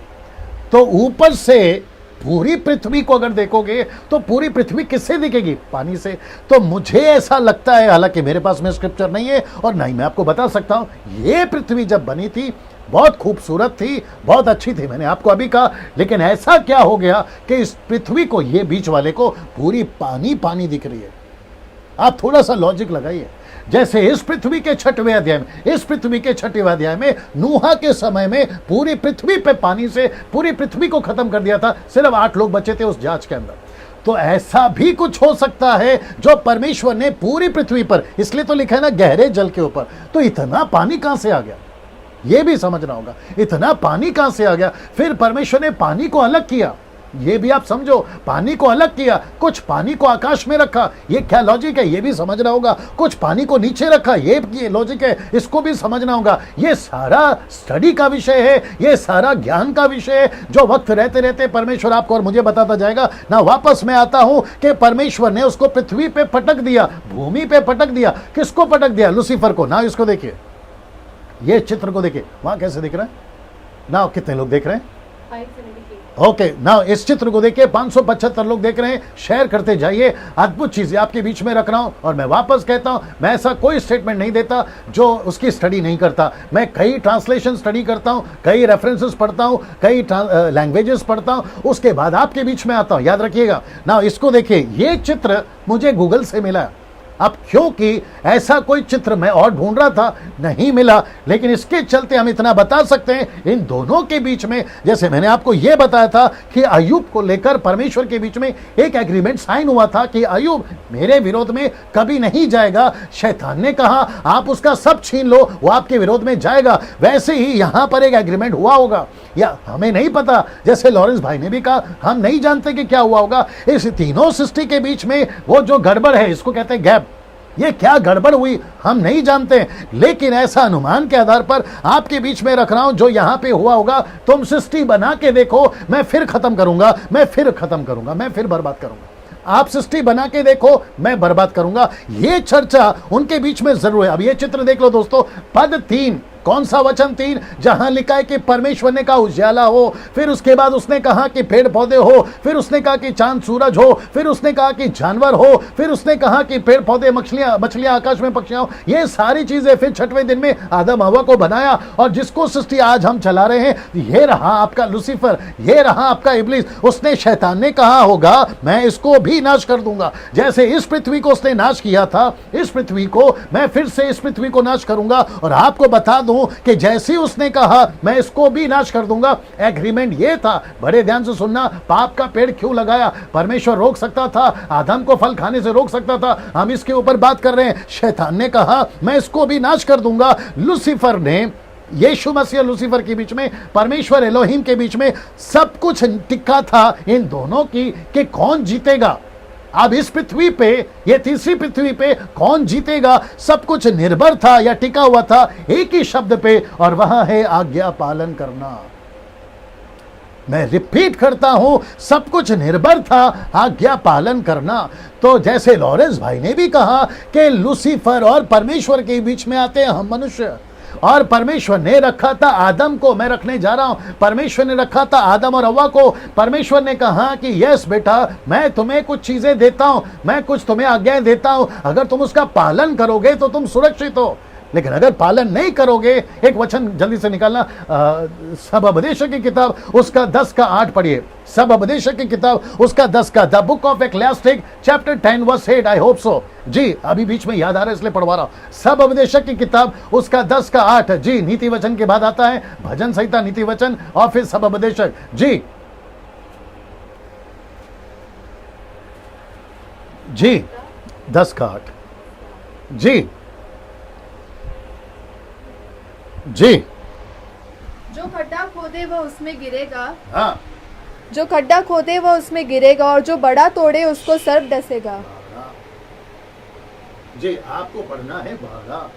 Speaker 1: तो ऊपर से पूरी पृथ्वी को अगर देखोगे तो पूरी पृथ्वी किससे दिखेगी? पानी से। तो मुझे ऐसा लगता है, हालांकि मेरे पास में स्क्रिप्चर नहीं है और नहीं मैं आपको बता सकता हूं, ये पृथ्वी जब बनी थी बहुत खूबसूरत थी, बहुत अच्छी थी, मैंने आपको अभी कहा, लेकिन ऐसा क्या हो गया कि इस पृथ्वी को, ये बीच वाले को पूरी पानी पानी दिख रही है। आप थोड़ा सा लॉजिक लगाइए, जैसे इस पृथ्वी के 6वें अध्याय में, इस पृथ्वी के 6वें अध्याय में नूहा के समय में पूरी पृथ्वी पे पानी से पूरी पृथ्वी को खत्म कर दिया था, सिर्फ 8 लोग बचे थे उस जहाज के अंदर। तो ऐसा भी कुछ हो सकता है जो परमेश्वर ने पूरी पृथ्वी पर, इसलिए तो लिखा है ना गहरे जल के ऊपर। तो इतना पानी कहां से आ गया, यह भी समझना होगा, इतना पानी कहां से आ गया। फिर परमेश्वर ने पानी को अलग किया, ये भी आप समझो, पानी को अलग किया, कुछ पानी को आकाश में रखा, ये क्या लॉजिक है, ये भी समझना होगा। कुछ पानी को नीचे रखा, ये लॉजिक है, इसको भी समझना होगा। ये सारा स्टडी का विषय है, ये सारा ज्ञान का विषय है, जो वक्त रहते रहते परमेश्वर आपको और मुझे बताता जाएगा ना। वापस मैं आता हूं कि परमेश्वर ने उसको पृथ्वी पे पटक दिया, भूमि पे पटक दिया। किसको पटक दिया? लूसीफर को ना। इसको देखिए, ये चित्र को देखिए, वहां कैसे दिख रहा है ना, कितने लोग देख रहे हैं? ओके ना, इस चित्र को देखिए 575 लोग देख रहे हैं, शेयर करते जाइए। अद्भुत चीजें आपके बीच में रख रहा हूं, और मैं वापस कहता हूं, मैं ऐसा कोई स्टेटमेंट नहीं देता जो उसकी स्टडी नहीं करता। मैं कई ट्रांसलेशन स्टडी करता हूं, कई रेफरेंसेस पढ़ता हूं, कई लैंग्वेजेस पढ़ता हूं, उसके बाद आपके बीच में आता हूं, याद रखिएगा ना। इसको देखिए, ये चित्र मुझे गूगल से मिला। अब क्योंकि ऐसा कोई चित्र मैं और ढूंढ रहा था, नहीं मिला, लेकिन इसके चलते हम इतना बता सकते हैं, इन दोनों के बीच में, जैसे मैंने आपको यह बताया था कि अय्यूब को लेकर परमेश्वर के बीच में एक एग्रीमेंट साइन हुआ था कि अय्यूब मेरे विरोध में कभी नहीं जाएगा। शैतान ने कहा आप उसका सब छीन लो, वो आपके विरोध में जाएगा। वैसे ही यहां पर एक एग्रीमेंट हुआ होगा, या हमें नहीं पता, जैसे लॉरेंस भाई ने भी कहा, हम नहीं जानते कि क्या हुआ होगा। इस तीनों सृष्टि के बीच में वो जो गड़बड़ है, इसको कहते हैं गैप, ये क्या गड़बड़ हुई हम नहीं जानते, लेकिन ऐसा अनुमान के आधार पर आपके बीच में रख रहा हूं जो यहां पे हुआ होगा। तुम सृष्टि बना के देखो, मैं फिर खत्म करूंगा, मैं फिर खत्म करूंगा, मैं फिर बर्बाद करूंगा। आप सृष्टि बना के देखो, मैं बर्बाद करूंगा। ये चर्चा उनके बीच में जरूर है। अब ये चित्र देख लो दोस्तों, पद 3 कौन सा वचन 3 जहां लिखा है कि परमेश्वर ने कहा उजाला हो, फिर उसके बाद उसने कहा कि पेड़ पौधे हो, फिर उसने कहा कि चांद सूरज हो, फिर उसने कहा कि जानवर हो, फिर उसने कहा कि पेड़ पौधे मछलियां आकाश में पक्षियां हो, ये सारी चीजें। फिर छठवें दिन में आदम हवा को बनाया और जिसको सृष्टि आज हम चला रहे हैं, ये रहा आपका लूसीफर, ये रहा आपका इब्लीस। उसने शैतान ने कहा होगा मैं इसको भी नाश कर दूंगा, जैसे इस पृथ्वी को उसने नाश किया था, इस पृथ्वी को मैं फिर से इस पृथ्वी को नाश करूंगा। और आपको बता दूं कि जैसे उसने कहा मैं इसको भी नाश कर दूंगा, एग्रीमेंट ये था, बड़े ध्यान से सुनना, पाप का पेड़ क्यों लगाया? परमेश्वर रोक सकता था, आदम को फल खाने से रोक सकता था, हम इसके ऊपर बात कर रहे हैं। शैतान ने कहा मैं इसको भी नाश कर दूंगा। लूसीफर ने, यीशु मसीह लूसीफर के बीच में, परमेश्वर एलोहिम के बीच में सब कुछ टिका था इन दोनों की कि कौन जीतेगा। अब इस पृथ्वी पे, ये तीसरी पृथ्वी पे कौन जीतेगा, सब कुछ निर्भर था या टिका हुआ था एक ही शब्द पे, और वह है आज्ञा पालन करना। मैं रिपीट करता हूं, सब कुछ निर्भर था आज्ञा पालन करना। तो जैसे लॉरेंस भाई ने भी कहा कि लूसीफर और परमेश्वर के बीच में आते हैं हम मनुष्य, और परमेश्वर ने रखा था आदम को, मैं रखने जा रहा हूं, परमेश्वर ने रखा था आदम और हव्वा को। परमेश्वर ने कहा कि यस बेटा, मैं तुम्हें कुछ चीजें देता हूं, मैं कुछ तुम्हें आज्ञाएं देता हूं, अगर तुम उसका पालन करोगे तो तुम सुरक्षित हो, लेकिन अगर पालन नहीं करोगे, एक वचन जल्दी से निकालना, सब उपदेशक की किताब उसका 10 का 8 पढ़िए। सब उपदेशक की किताब उसका 10 का, the book of Ecclesiastes chapter 10 verse 8, I hope so. जी अभी बीच में याद आ रहा है इसलिए पढ़वा रहा हूं। सब उपदेशक की किताब उसका 10 का 8। जी नीति वचन के बाद आता है भजन संहिता, नीति वचन, और फिर सब उपदेशक। जी 10 का 8। जी
Speaker 3: जो खड्डा खोदे वह उसमें गिरेगा,
Speaker 1: हाँ,
Speaker 3: जो खड्डा खोदे वह उसमें गिरेगा, और जो बड़ा तोड़े उसको सर्प डसेगा।
Speaker 1: जी आपको पढ़ना है बागा।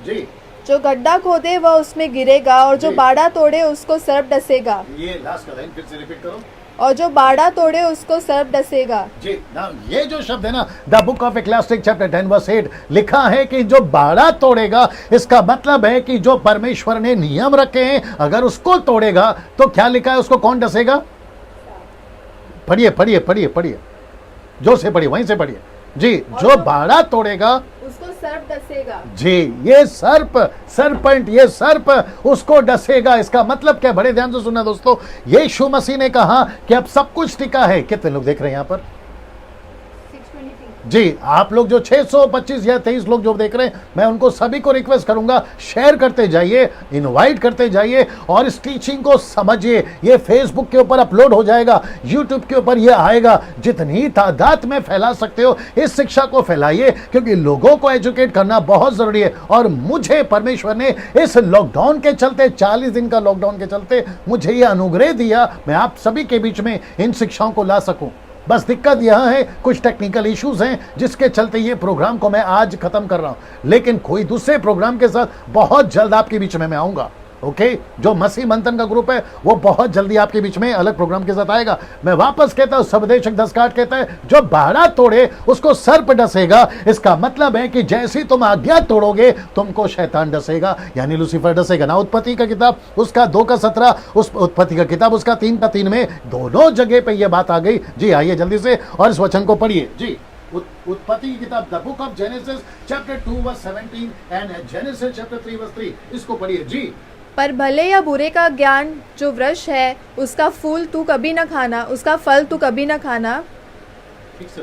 Speaker 1: जी
Speaker 3: जो गड्ढा खोदे वह उसमें गिरेगा, और जो बाड़ा तोड़े उसको सर्प डसेगा।
Speaker 1: ये लास्ट का लाइन फिर से रिपीट करो।
Speaker 3: और जो बाड़ा तोड़े उसको सर्प डसेगा।
Speaker 1: जी ना, ये जो शब्द है ना, the book of Ecclesiastes chapter 10 verse 8 लिखा है कि जो बाड़ा तोड़ेगा, इसका मतलब है कि जो परमेश्वर ने नियम रखे हैं, अगर उसको तोड़ेगा तो क्या लिखा है, उसको कौन डसेगा? पढ़िए पढ़िए पढ़िए पढ़िए, जोर से पढ़िए, वहीं से पढ़िए। जी जो बाड़ा तोड़ेगा
Speaker 3: उसको सर्प डसेगा।
Speaker 1: जी ये सर्प, सर्पेंट, ये सर्प उसको डसेगा। इसका मतलब क्या? बड़े ध्यान से सुनना दोस्तों, यीशु मसीह ने कहा कि अब सब कुछ टिका है। कितने लोग देख रहे हैं यहाँ पर?
Speaker 3: 622।
Speaker 1: जी आप लोग जो 625 या 23 लोग जो देख रहे हैं, मैं उनको सभी को रिक्वेस्ट करूंगा, शेयर करते जाइए, इनवाइट करते जाइए, और इस टीचिंग को समझिए। ये फेसबुक के ऊपर अपलोड हो जाएगा, यूट्यूब के ऊपर ये आएगा। जितनी तादाद में फैला सकते हो इस शिक्षा को फैलाइए, क्योंकि लोगों को एजुकेट करना बहुत जरूरी है। और मुझे परमेश्वर ने इस लॉकडाउन के चलते, 40 दिन का लॉकडाउन के चलते, मुझे ये अनुग्रह दिया, मैं आप सभी के बीच में इन शिक्षाओं को ला सकूं। बस दिक्कत यह है, कुछ टेक्निकल इश्यूज हैं जिसके चलते ये प्रोग्राम को मैं आज खत्म कर रहा हूं, लेकिन कोई दूसरे प्रोग्राम के साथ बहुत जल्द आपके बीच में मैं आऊंगा। ओके, जो मसीह मंथन का ग्रुप है वो बहुत जल्दी आपके बीच में अलग प्रोग्राम के साथ आएगा। मैं वापस कहता हूं, सबदेशक 10 का 8 कहता है जो बाड़ा तोड़े उसको सर्प डसेगा। इसका मतलब है कि जैसी तुम आज्ञा तोड़ोगे तुमको शैतान डसेगा, यानी लूसीफर डसेगा ना। उत्पत्ति का किताब उसका 2 का 17, उस उत्पत्ति का किताब उसका 3 का 3 में दोनों जगह पे ये बात आ गई। जी आइए जल्दी से और इस वचन को पढ़िए। जी उत्पत्ति की किताब the book of Genesis chapter 2 verse 17 and Genesis chapter 3 verse 3, इसको पढ़िए। जी
Speaker 3: पर भले या बुरे का ज्ञान जो वृक्ष है, उसका फूल तू कभी न खाना, उसका फल तू कभी न खाना,
Speaker 1: ठीक से,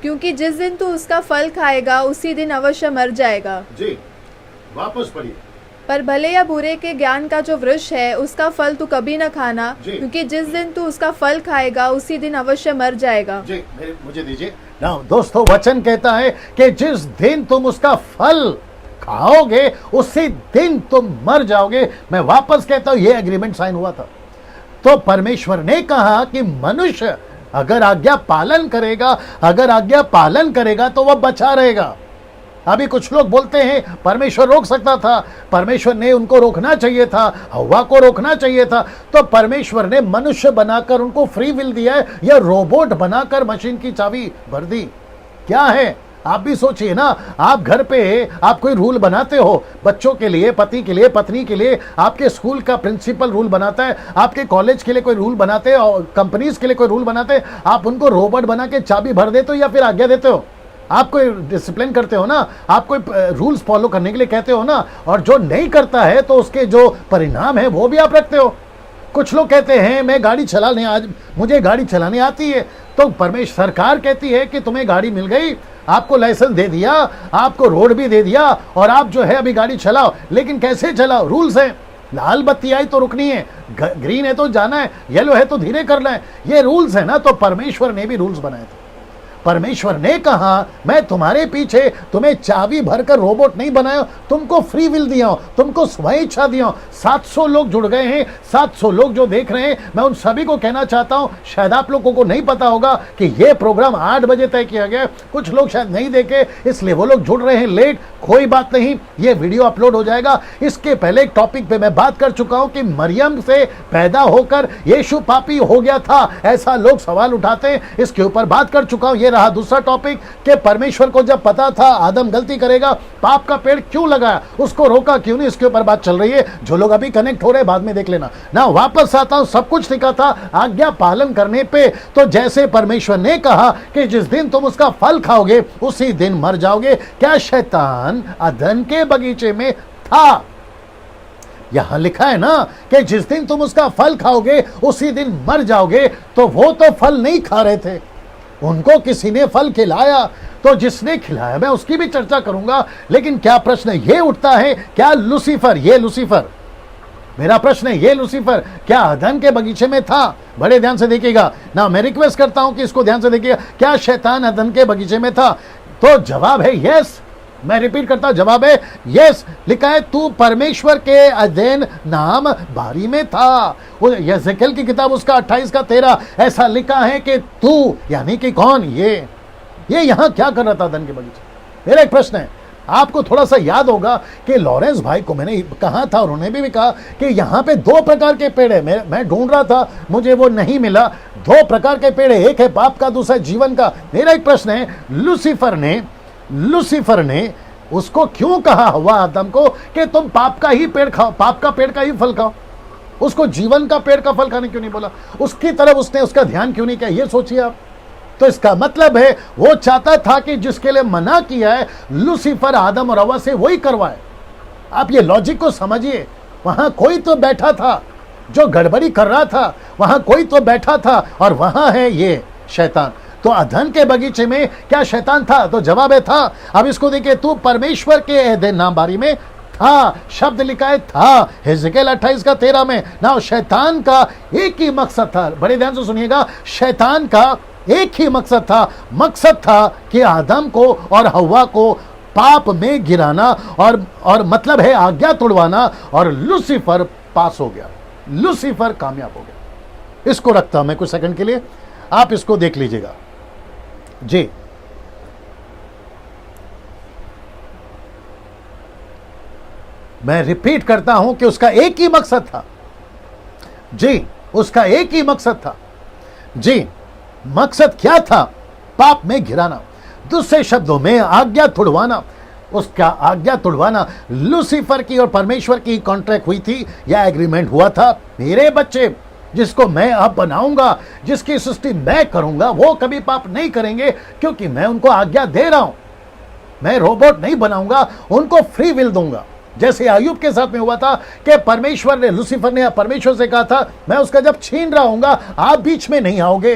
Speaker 3: क्योंकि जिस दिन तू उसका फल खाएगा उसी दिन अवश्य मर जाएगा।
Speaker 1: जी वापस पढ़िए।
Speaker 3: पर भले या बुरे के ज्ञान का जो वृक्ष है, उसका फल तू कभी न खाना,
Speaker 1: जी।
Speaker 3: क्योंकि जिस दिन तू उसका फल खाएगा उसी दिन अवश्य मर जाएगा।
Speaker 1: जी मुझे दीजिए ना दोस्तों, वचन कहता है कि जिस दिन तुम उसका फल खाओगे उसी दिन तुम मर जाओगे। मैं वापस कहता हूं, यह एग्रीमेंट साइन हुआ था। तो परमेश्वर ने कहा कि मनुष्य अगर आज्ञा पालन करेगा, अगर आज्ञा पालन करेगा तो वह बचा रहेगा। अभी कुछ लोग बोलते हैं परमेश्वर रोक सकता था, परमेश्वर ने उनको रोकना चाहिए था, हव्वा को रोकना चाहिए था। तो परमेश्वर ने मनुष्य बनाकर उनको फ्री विल दिया है, या रोबोट बनाकर मशीन की चाबी भर दी। क्या है? आप भी सोचिए ना, आप घर पे आप कोई रूल बनाते हो बच्चों के लिए, पति के लिए, पत्नी के लिए, आपके स्कूल का प्रिंसिपल रूल बनाता है, आपके कॉलेज के लिए कोई रूल बनाते हैं और कंपनीज के लिए कोई रूल बनाते हैं, आप उनको रोबोट बना के चाबी भर देते हो या फिर आज्ञा देते हो? आप कोई डिसिप्लिन करते हो ना, आप कोई रूल्स फॉलो करने के लिए कहते हो ना, और जो नहीं करता है तो उसके जो परिणाम है वो भी आप रखते हो। कुछ लोग कहते हैं मैं गाड़ी चलाने, आज मुझे गाड़ी चलाने आती है, तो परमेश्वर सरकार कहती है कि तुम्हें गाड़ी मिल गई, आपको लाइसेंस दे दिया, आपको रोड भी दे दिया और आप जो है अभी गाड़ी चलाओ, लेकिन कैसे चलाओ? रूल्स हैं, लाल बत्ती आई तो रुकनी है, ग्रीन है तो जाना है, येलो है तो धीरे करना है, ये रूल्स है ना। तो परमेश्वर ने भी रूल्स बनाए थे। परमेश्वर ने कहा मैं तुम्हारे पीछे तुम्हें चाबी भरकर रोबोट नहीं बनाया, तुमको फ्री विल दिया हूं, तुमको स्वेच्छा दिया हूं। 700 लोग जुड़ गए हैं, 700 लोग जो देख रहे हैं, मैं उन सभी को कहना चाहता हूं, शायद आप लोगों को नहीं पता होगा कि यह प्रोग्राम 8 बजे तय किया गया। कुछ लोग शायद नहीं देखे, इसलिए वो लोग जुड़ रहे हैं लेट। कोई बात नहीं, ये वीडियो अपलोड हो जाएगा। इसके पहले एक टॉपिक पे मैं बात कर चुका हूं कि मरियम से पैदा होकर यीशु पापी हो गया था, ऐसा लोग सवाल उठाते हैं, इसके ऊपर बात कर चुका हूं। ये रहा दूसरा टॉपिक कि परमेश्वर को जब पता था आदम गलती करेगा, पाप का पेड़ क्यों लगाया, उसको रोका क्यों नहीं, इसके ऊपर बात चल रही है। जो लोग अभी कनेक्ट हो रहे हैं बाद में देख लेना ना। वापस आता हूं, सब कुछ लिखा था आज्ञा पालन करने पे। तो जैसे परमेश्वर ने कहा कि जिस दिन तुम उसका फल खाओगे उसी दिन मर जाओगे, क्या शैतान अदन के बगीचे में था? यहां लिखा है ना कि जिस दिन तुम उसका फल खाओगे उसी दिन मर जाओगे। तो वो तो फल नहीं खा रहे थे, उनको किसी ने फल खिलाया। तो जिसने खिलाया मैं उसकी भी चर्चा करूंगा, लेकिन क्या प्रश्न ये उठता है, क्या लूसीफर, ये लूसीफर, मेरा प्रश्न है, ये लूसीफर क्या अदन के बगीचे में था? बड़े ध्यान से देखिएगा ना, मैं रिक्वेस्ट करता हूं कि इसको ध्यान से देखिएगा। क्या शैतान अदन के बगीचे में था? तो जवाब है यस। मैं रिपीट करता हूं, जवाब है यस। लिखा है तू परमेश्वर के अधीन नाम बारी में था। यहेजकेल की किताब उसका 28 का 13 ऐसा लिखा है कि तू यानी कि कौन, ये यहां क्या कर रहा था अदन के बगीचे? मेरा एक प्रश्न है, आपको थोड़ा सा याद होगा कि लॉरेंस भाई को मैंने कहा था, उन्होंने भी कहा कि यहाँ पे 2 प्रकार के पेड़ है। मैं ढूंढ रहा था, मुझे वो नहीं मिला। 2 प्रकार के पेड़ है, एक है पाप का, दूसरा जीवन का। मेरा एक प्रश्न है, लूसीफर ने उसको क्यों कहा हवा आदम को कि तुम पाप का ही पेड़ खाओ, पाप का पेड़ का ही फल खाओ? उसको जीवन का पेड़ का फल खाने क्यों नहीं बोला? उसकी तरफ उसने उसका ध्यान क्यों नहीं किया? ये सोचिए आप। तो इसका मतलब है वो चाहता था कि जिसके लिए मना किया है लूसीफर आदम और हवा से वही करवाए। आप ये लॉजिक को समझिए। वहां कोई तो बैठा था जो गड़बड़ी कर रहा था, वहां कोई तो बैठा था और वहां है ये शैतान। तो अदन के बगीचे में क्या शैतान था? तो जवाब है था। अब इसको देखिए, तू परमेश्वर के अधीन नाम बारी में था, शब्द लिखा है था यहेजकेल 28 का 13 में ना। शैतान का एक ही मकसद था, बड़े ध्यान से सुनिएगा, शैतान का एक ही मकसद था कि आदम को और हव्वा को पाप में गिराना और मतलब है आज्ञा तोड़वाना। और लूसीफर पास हो गया, लूसीफर कामयाब हो गया। इसको रखता हूं मैं कुछ सेकंड के लिए, आप इसको देख लीजिएगा जी। मैं रिपीट करता हूं कि उसका एक ही मकसद था जी, उसका एक ही मकसद था जी। मकसद क्या था? पाप में गिराना, दूसरे शब्दों में आज्ञा तुड़वाना। उसका आज्ञा तुड़वाना लूसीफर की और परमेश्वर की कॉन्ट्रैक्ट हुई थी या एग्रीमेंट हुआ था। मेरे बच्चे जिसको मैं अब बनाऊंगा, जिसकी सृष्टि मैं करूंगा, वो कभी पाप नहीं करेंगे क्योंकि मैं उनको आज्ञा दे रहा हूं। मैं रोबोट नहीं बनाऊंगा, उनको फ्री विल दूंगा। जैसे अय्यूब के साथ में हुआ था कि परमेश्वर ने, लूसीफर ने परमेश्वर से कहा था मैं उसका जब छीन रहा हूंगा आप बीच में नहीं आओगे।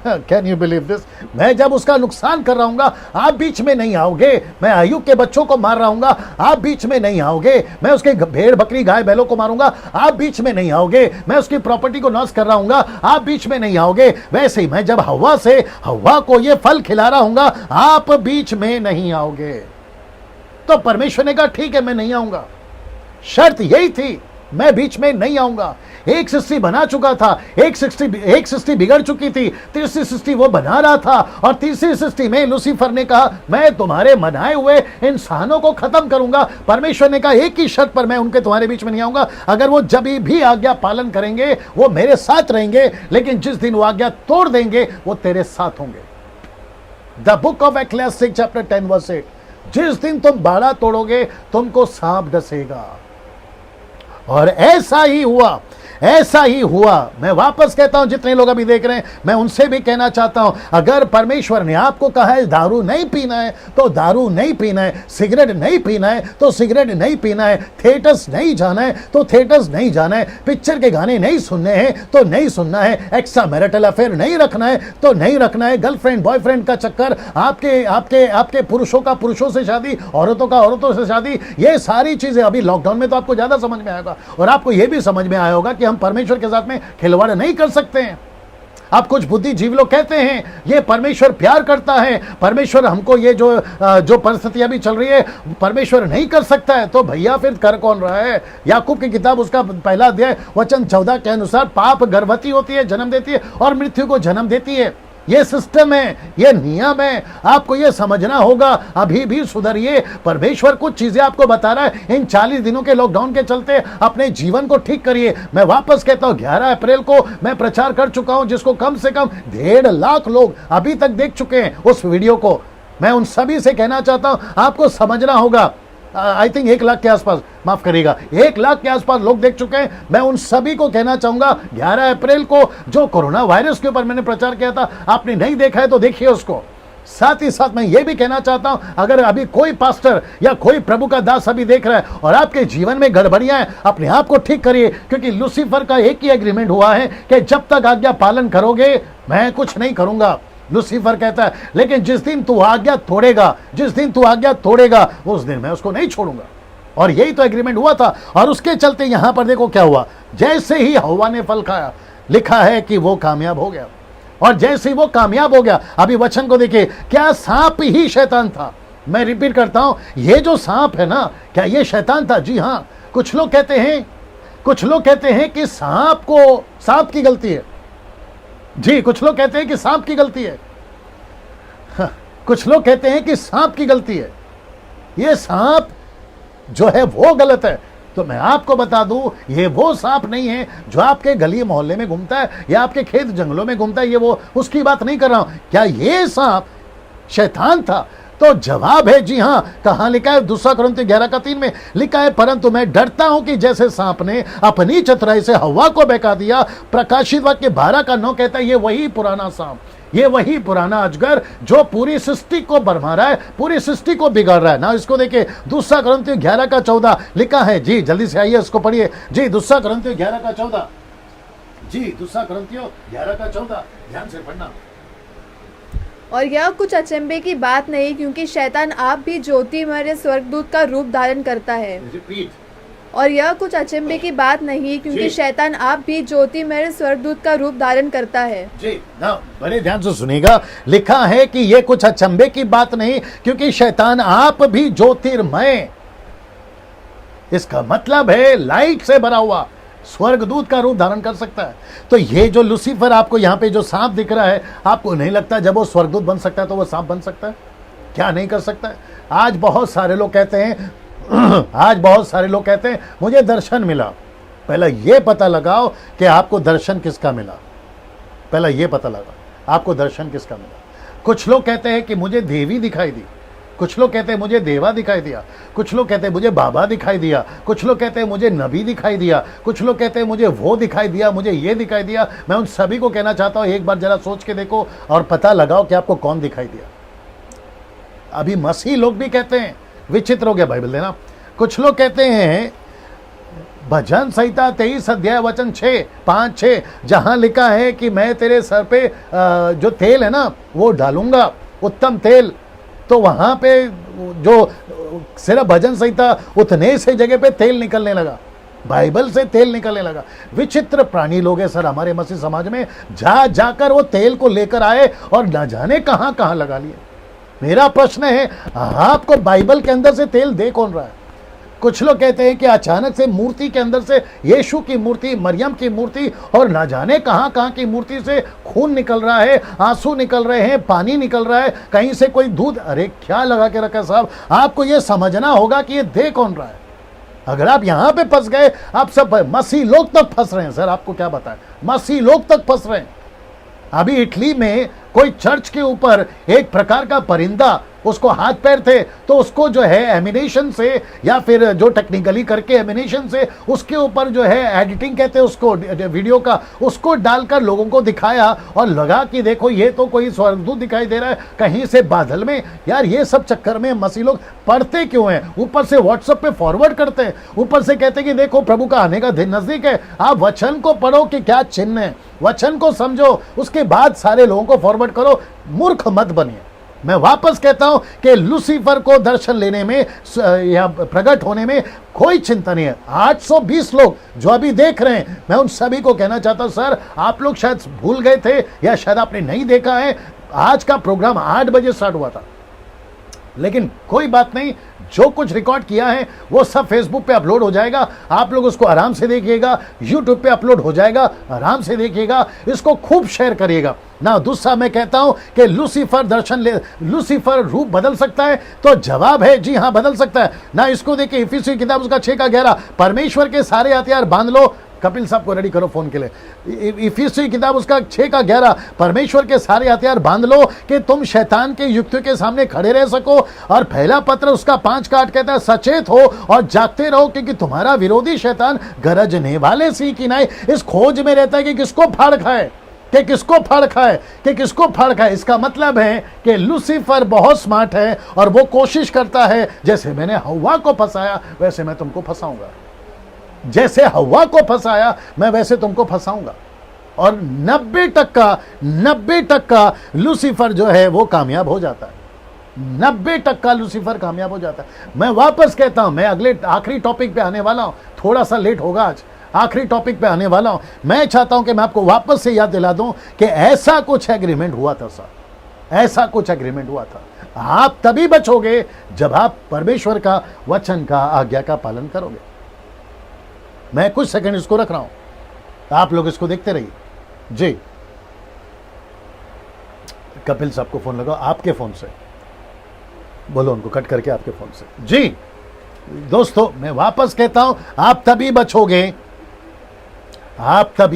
Speaker 1: Can you believe this? मैं जब उसका नुकसान कर रहा हूंगा आप बीच में नहीं आओगे। मैं अय्यूब के बच्चों को मार रहा हूंगा आप बीच में नहीं आओगे। मैं उसके भेड़ बकरी गाय बैलों को मारूंगा आप बीच में नहीं आओगे। मैं उसकी प्रॉपर्टी को नाश कर रहा हूंगा आप बीच में नहीं आओगे। वैसे ही मैं जब हव्वा को ये फल खिला रहा हूंगा आप बीच में नहीं आओगे। तो परमेश्वर ने कहा ठीक है मैं नहीं आऊंगा। शर्त यही थी, मैं बीच में नहीं आऊंगा। एक सृष्टि बना चुका था, एक सृष्टि बिगड़ चुकी थी, तीसरी सृष्टि वो बना रहा था। और तीसरी सृष्टि में लूसीफर ने कहा मैं तुम्हारे बनाए हुए इंसानों को खत्म करूंगा। परमेश्वर ने कहा एक ही शर्त पर मैं उनके तुम्हारे बीच में नहीं आऊंगा, अगर वो जब भी आज्ञा पालन करेंगे वो मेरे साथ रहेंगे, लेकिन जिस दिन वो आज्ञा तोड़ देंगे वो तेरे साथ होंगे। The book of Ecclesiastes chapter 10 verse 8, जिस दिन तुम बाड़ा तोड़ोगे तुमको सांप डसेगा। और ऐसा ही हुआ, ऐसा ही हुआ। मैं वापस कहता हूं, जितने लोग अभी देख रहे हैं मैं उनसे भी कहना चाहता हूं, अगर परमेश्वर ने आपको कहा है दारू नहीं पीना है तो दारू नहीं पीना है, सिगरेट नहीं पीना है तो सिगरेट नहीं पीना है, थिएटर्स नहीं जाना है तो थिएटर्स नहीं जाना है, पिक्चर के गाने नहीं सुनने हैं तो नहीं सुनना है, एक्स्ट्रा मैरिटल अफेयर नहीं रखना है तो नहीं रखना है, गर्लफ्रेंड बॉयफ्रेंड का चक्कर, आपके आपके आपके पुरुषों का पुरुषों से शादी, औरतों का औरतों से शादी, ये सारी चीजें अभी लॉकडाउन में तो आपको ज्यादा समझ में आएगा। और आपको यह भी समझ में आया होगा कि हम परमेश्वर के साथ में खिलवाड़ नहीं कर सकते हैं। आप कुछ बुद्धिजीवी लोग कहते हैं ये परमेश्वर प्यार करता है, परमेश्वर हमको ये जो परिस्थिति अभी चल रही है परमेश्वर नहीं कर सकता है, तो भैया फिर कर कौन रहा है? याकूब की किताब उसका पहला अध्याय वचन 14 के अनुसार पाप गर्भवती होती है, जन्म देती है और मृत्यु को जन्म देती है। ये सिस्टम है, ये नियम है, आपको ये समझना होगा। अभी भी सुधरिए, परमेश्वर कुछ चीजें आपको बता रहा है। इन 40 दिनों के लॉकडाउन के चलते अपने जीवन को ठीक करिए। मैं वापस कहता हूं, 11 अप्रैल को मैं प्रचार कर चुका हूं, जिसको कम से कम 1.5 लाख लोग अभी तक देख चुके हैं उस वीडियो को। मैं उन सभी से कहना चाहता हूं, आपको समझना होगा। आई थिंक 1 लाख के आसपास, माफ करिएगा, 1 लाख के आसपास लोग देख चुके हैं। मैं उन सभी को कहना चाहूंगा, 11 अप्रैल को जो कोरोना वायरस के ऊपर मैंने प्रचार किया था, आपने नहीं देखा है तो देखिए उसको। साथ ही साथ मैं ये भी कहना चाहता हूं, अगर अभी कोई पास्टर या कोई प्रभु का दास अभी देख रहा है और आपके जीवन में गड़बड़ियां हैं, अपने आप को ठीक करिए, क्योंकि लूसीफर का एक ही एग्रीमेंट हुआ है कि जब तक आज्ञा पालन करोगे मैं कुछ नहीं करूंगा। लूसीफर कहता है, लेकिन जिस दिन तू आज्ञा तोड़ेगा, जिस दिन तू आज्ञा तोड़ेगा उस दिन मैं उसको नहीं छोड़ूंगा। और यही तो एग्रीमेंट हुआ था। और उसके चलते यहां पर देखो क्या हुआ, जैसे ही हव्वा ने फल खाया, लिखा है कि वो कामयाब हो गया। और जैसे ही वो कामयाब हो गया, अभी वचन को देखिए, क्या सांप ही शैतान था? मैं रिपीट करता हूं, ये जो सांप है ना, क्या ये शैतान था? जी हां। कुछ लोग कहते हैं कि सांप की गलती है। जी, कुछ लोग कहते हैं कि सांप की गलती है। कुछ लोग कहते हैं कि सांप की गलती है, ये सांप जो है वो गलत है। तो मैं आपको बता दूं, ये वो सांप नहीं है जो आपके गली मोहल्ले में घूमता है या आपके खेत जंगलों में घूमता है, ये वो उसकी बात नहीं कर रहा हूं। क्या ये सांप शैतान था? तो जवाब है जी हां। कहां लिखा है? 2 कुरिन्थियों 11:3 में लिखा है, परंतु मैं डरता हूं कि जैसे सांप ने अपनी चतुराई से हव्वा को बहका दिया। प्रकाशित वाक्य 12:9 कहता है, ये वही पुराना सांप, ये वही पुराना अजगर जो पूरी सृष्टि को भरमा रहा है, पूरी सृष्टि को बिगाड़ रहा है ना। इसको देखिए, 2 कुरिन्थियों 11:14 लिखा है। जी जल्दी से आइए, इसको पढ़िए। जी 2 कुरिन्थियों 11:14, जी 2 कुरिन्थियों 11:14, ध्यान से पढ़ना।
Speaker 3: और यह कुछ अचंभे की बात नहीं, क्योंकि शैतान आप भी ज्योतिमय स्वर्गदूत का रूप धारण करता है।
Speaker 1: रिपीट।
Speaker 3: और यह कुछ अचंभे की बात नहीं, क्योंकि शैतान आप भी ज्योतिमय स्वर्गदूत का रूप धारण करता है।
Speaker 1: जी ना, बड़े ध्यान से सुनिएगा। लिखा है कि यह कुछ अचंभे की बात नहीं, क्योंकि शैतान आप भी ज्योतिर्मय, इसका मतलब है लाइट से भरा हुआ स्वर्गदूत का रूप धारण कर सकता है। तो ये जो लूसीफर आपको यहाँ पे जो सांप दिख रहा है, आपको नहीं लगता जब वो स्वर्गदूत बन सकता है तो वो सांप बन सकता है? क्या नहीं कर सकता है? आज बहुत सारे लोग कहते हैं मुझे दर्शन मिला। पहला ये पता लगाओ कि आपको दर्शन किसका मिला। पहला ये पता लगा आपको दर्शन किसका मिला। कुछ लोग कहते हैं कि मुझे देवी दिखाई दी, कुछ लोग कहते हैं मुझे देवा दिखाई दिया, कुछ लोग कहते हैं मुझे बाबा दिखाई दिया, कुछ लोग कहते हैं मुझे नबी दिखाई दिया, कुछ लोग कहते हैं मुझे वो दिखाई दिया, मुझे ये दिखाई दिया। मैं उन सभी को कहना चाहता हूं, एक बार जरा सोच के देखो और पता लगाओ कि आपको कौन दिखाई दिया। अभी मसीह लोग भी कहते हैं, विचित्र हो गया बाइबल देना। कुछ लोग कहते हैं भजन संहिता 23 अध्याय वचन 5-6 जहां लिखा है कि मैं तेरे सर पे जो तेल है ना वो डालूंगा, उत्तम तेल। तो वहां पे जो सिर्फ भजन संहिता उतने से जगह पे तेल निकलने लगा, बाइबल से तेल निकलने लगा। विचित्र प्राणी लोग हैं सर हमारे मसीह समाज में, जाकर वो तेल को लेकर आए और न जाने कहां कहां लगा लिए। मेरा प्रश्न है, आपको बाइबल के अंदर से तेल दे कौन रहा है? कुछ लोग कहते हैं कि अचानक से मूर्ति के अंदर से यीशु की मूर्ति, मरियम की मूर्ति और ना जाने कहां कहां की मूर्ति से खून निकल रहा है, आंसू निकल रहे हैं, पानी निकल रहा है, कहीं से कोई दूध। अरे क्या लगा के रखा साहब, आपको यह समझना होगा कि ये दे कौन रहा है। अगर आप यहां पे फंस गए, आप सब मसीह लोग तक फंस रहे हैं सर। आपको क्या बताएं, मसीह लोग तक फंस रहे हैं। अभी इटली में कोई चर्च के ऊपर एक प्रकार का परिंदा, उसको हाथ पैर थे, तो उसको जो है एमिनेशन से या फिर जो टेक्निकली करके एमिनेशन से उसके ऊपर जो है एडिटिंग कहते हैं उसको, वीडियो का, उसको डालकर लोगों को दिखाया और लगा कि देखो ये तो कोई स्वर्गदूत दिखाई दे रहा है कहीं से बादल में। यार ये सब चक्कर में मसीह लोग पढ़ते क्यों हैं? ऊपर से व्हाट्सएप पे फॉरवर्ड करते हैं, ऊपर से कहते हैं कि देखो प्रभु का आने का दिन नजदीक है। आप वचन को पढ़ो कि क्या चिन्ह है, वचन को समझो, उसके बाद सारे लोगों को फॉरवर्ड करो। मूर्ख मत बनिए। मैं वापस कहता हूं कि लूसीफर को दर्शन लेने में या प्रकट होने में कोई चिंता नहीं है। 820 लोग जो अभी देख रहे हैं, मैं उन सभी को कहना चाहता हूं, सर आप लोग शायद भूल गए थे या शायद आपने नहीं देखा है, आज का प्रोग्राम 8 बजे स्टार्ट हुआ था, लेकिन कोई बात नहीं, जो कुछ रिकॉर्ड किया है वो सब फेसबुक पे अपलोड हो जाएगा, आप लोग उसको आराम से देखिएगा। यूट्यूब पे अपलोड हो जाएगा, आराम से देखिएगा, इसको खूब शेयर करिएगा ना। दूसरा मैं कहता हूं कि लूसीफर रूप बदल सकता है, तो जवाब है जी हाँ बदल सकता है ना। इसको देखिए, इफिसी किताब उसका 6:11, परमेश्वर के सारे हथियार बांध लो। कपिल साहब को रेडी करो फोन के लिए। इफिसी किताब उसका 6:11, परमेश्वर के सारे हथियार बांध लो कि तुम शैतान के युक्तियों के सामने खड़े रह सको। और पहला पत्र उसका 5:8 कहता है, सचेत हो और जागते रहो क्योंकि तुम्हारा विरोधी शैतान गरजने वाले सिंह की नाई इस खोज में रहता है कि किसको फाड़ खाए, कि किसको फाड़ खाए, कि किसको फाड़ खाए। इसका मतलब है कि लूसीफर बहुत स्मार्ट है और वो कोशिश करता है, जैसे मैंने हव्वा को फंसाया वैसे मैं तुमको फंसाऊंगा, जैसे हव्वा को फंसाया मैं वैसे तुमको फंसाऊंगा। और 90% लूसीफर जो है वो कामयाब हो जाता है। 90% लूसीफर कामयाब हो जाता है। मैं वापस कहता हूं, मैं अगले आखिरी टॉपिक पे आने वाला हूं, थोड़ा सा लेट होगा आज, आखिरी टॉपिक पे आने वाला हूं। मैं चाहता हूं कि मैं आपको वापस से याद दिला दूं कि ऐसा कुछ एग्रीमेंट हुआ था सर, ऐसा कुछ एग्रीमेंट हुआ था। आप तभी बचोगे जब आप परमेश्वर का वचन का आज्ञा का पालन करोगे। मैं कुछ सेकंड इसको रख रहा हूं, आप लोग इसको देखते रहिए। जी कपिल साहब को फोन लगाओ आपके फोन से, बोलो उनको कट करके आपके फोन से। जी दोस्तों मैं वापस कहता हूं, आप तभी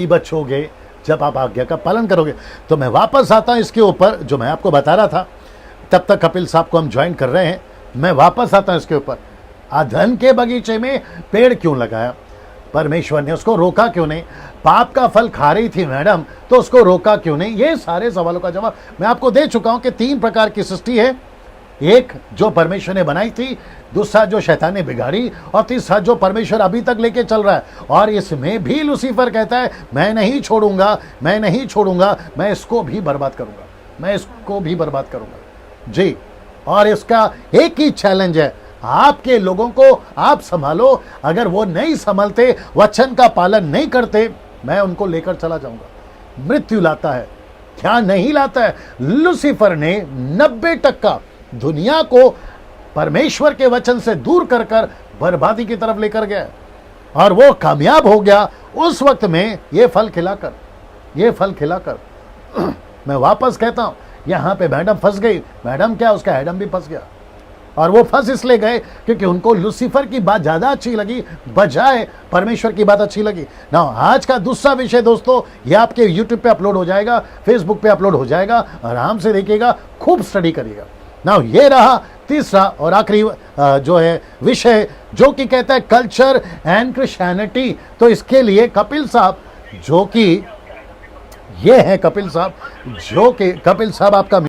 Speaker 1: बचोगे जब आप आज्ञा का पालन करोगे। तो मैं वापस आता हूं इसके ऊपर जो मैं आपको बता रहा था, तब तक कपिल साहब को हम ज्वाइन कर रहे हैं। मैं वापस आता हूं इसके ऊपर, अधन के बगीचे में पेड़ क्यों लगाया, परमेश्वर ने उसको रोका क्यों नहीं? पाप का फल खा रही थी मैडम, तो उसको रोका क्यों नहीं? ये सारे सवालों का जवाब मैं आपको दे चुका हूं कि 3 प्रकार की सृष्टि है। एक जो परमेश्वर ने बनाई थी, दूसरा जो शैतान ने बिगाड़ी, और तीसरा जो परमेश्वर अभी तक लेके चल रहा है। और इसमें भी लूसीफर कहता है मैं नहीं छोड़ूंगा, मैं इसको भी बर्बाद करूंगा, जी। और इसका एक ही चैलेंज है, आपके लोगों को आप संभालो। अगर वो नहीं संभलते, वचन का पालन नहीं करते, मैं उनको लेकर चला जाऊंगा। मृत्यु लाता है, क्या नहीं लाता है? लूसीफर ने 90% दुनिया को परमेश्वर के वचन से दूर कर कर बर्बादी की तरफ लेकर गया, और वो कामयाब हो गया उस वक्त में ये फल खिलाकर। मैं वापस कहता हूं, यहां पे मैडम फंस गई। मैडम क्या, उसका एडम भी फंस गया। और वो फंस इसलिए गए क्योंकि उनको लूसीफर की बात ज्यादा अच्छी लगी बजाय परमेश्वर की बात अच्छी लगी ना। आज का दूसरा विषय दोस्तों, ये आपके यूट्यूब पे अपलोड हो जाएगा, फेसबुक पे अपलोड हो जाएगा, आराम से देखिएगा, खूब स्टडी करिएगा ना। ये रहा तीसरा और आखिरी जो है विषय, जो कि कहता है कल्चर एंड क्रिश्चियनिटी। तो इसके लिए कपिल साहब, जो कि ये है कपिल साहब आपका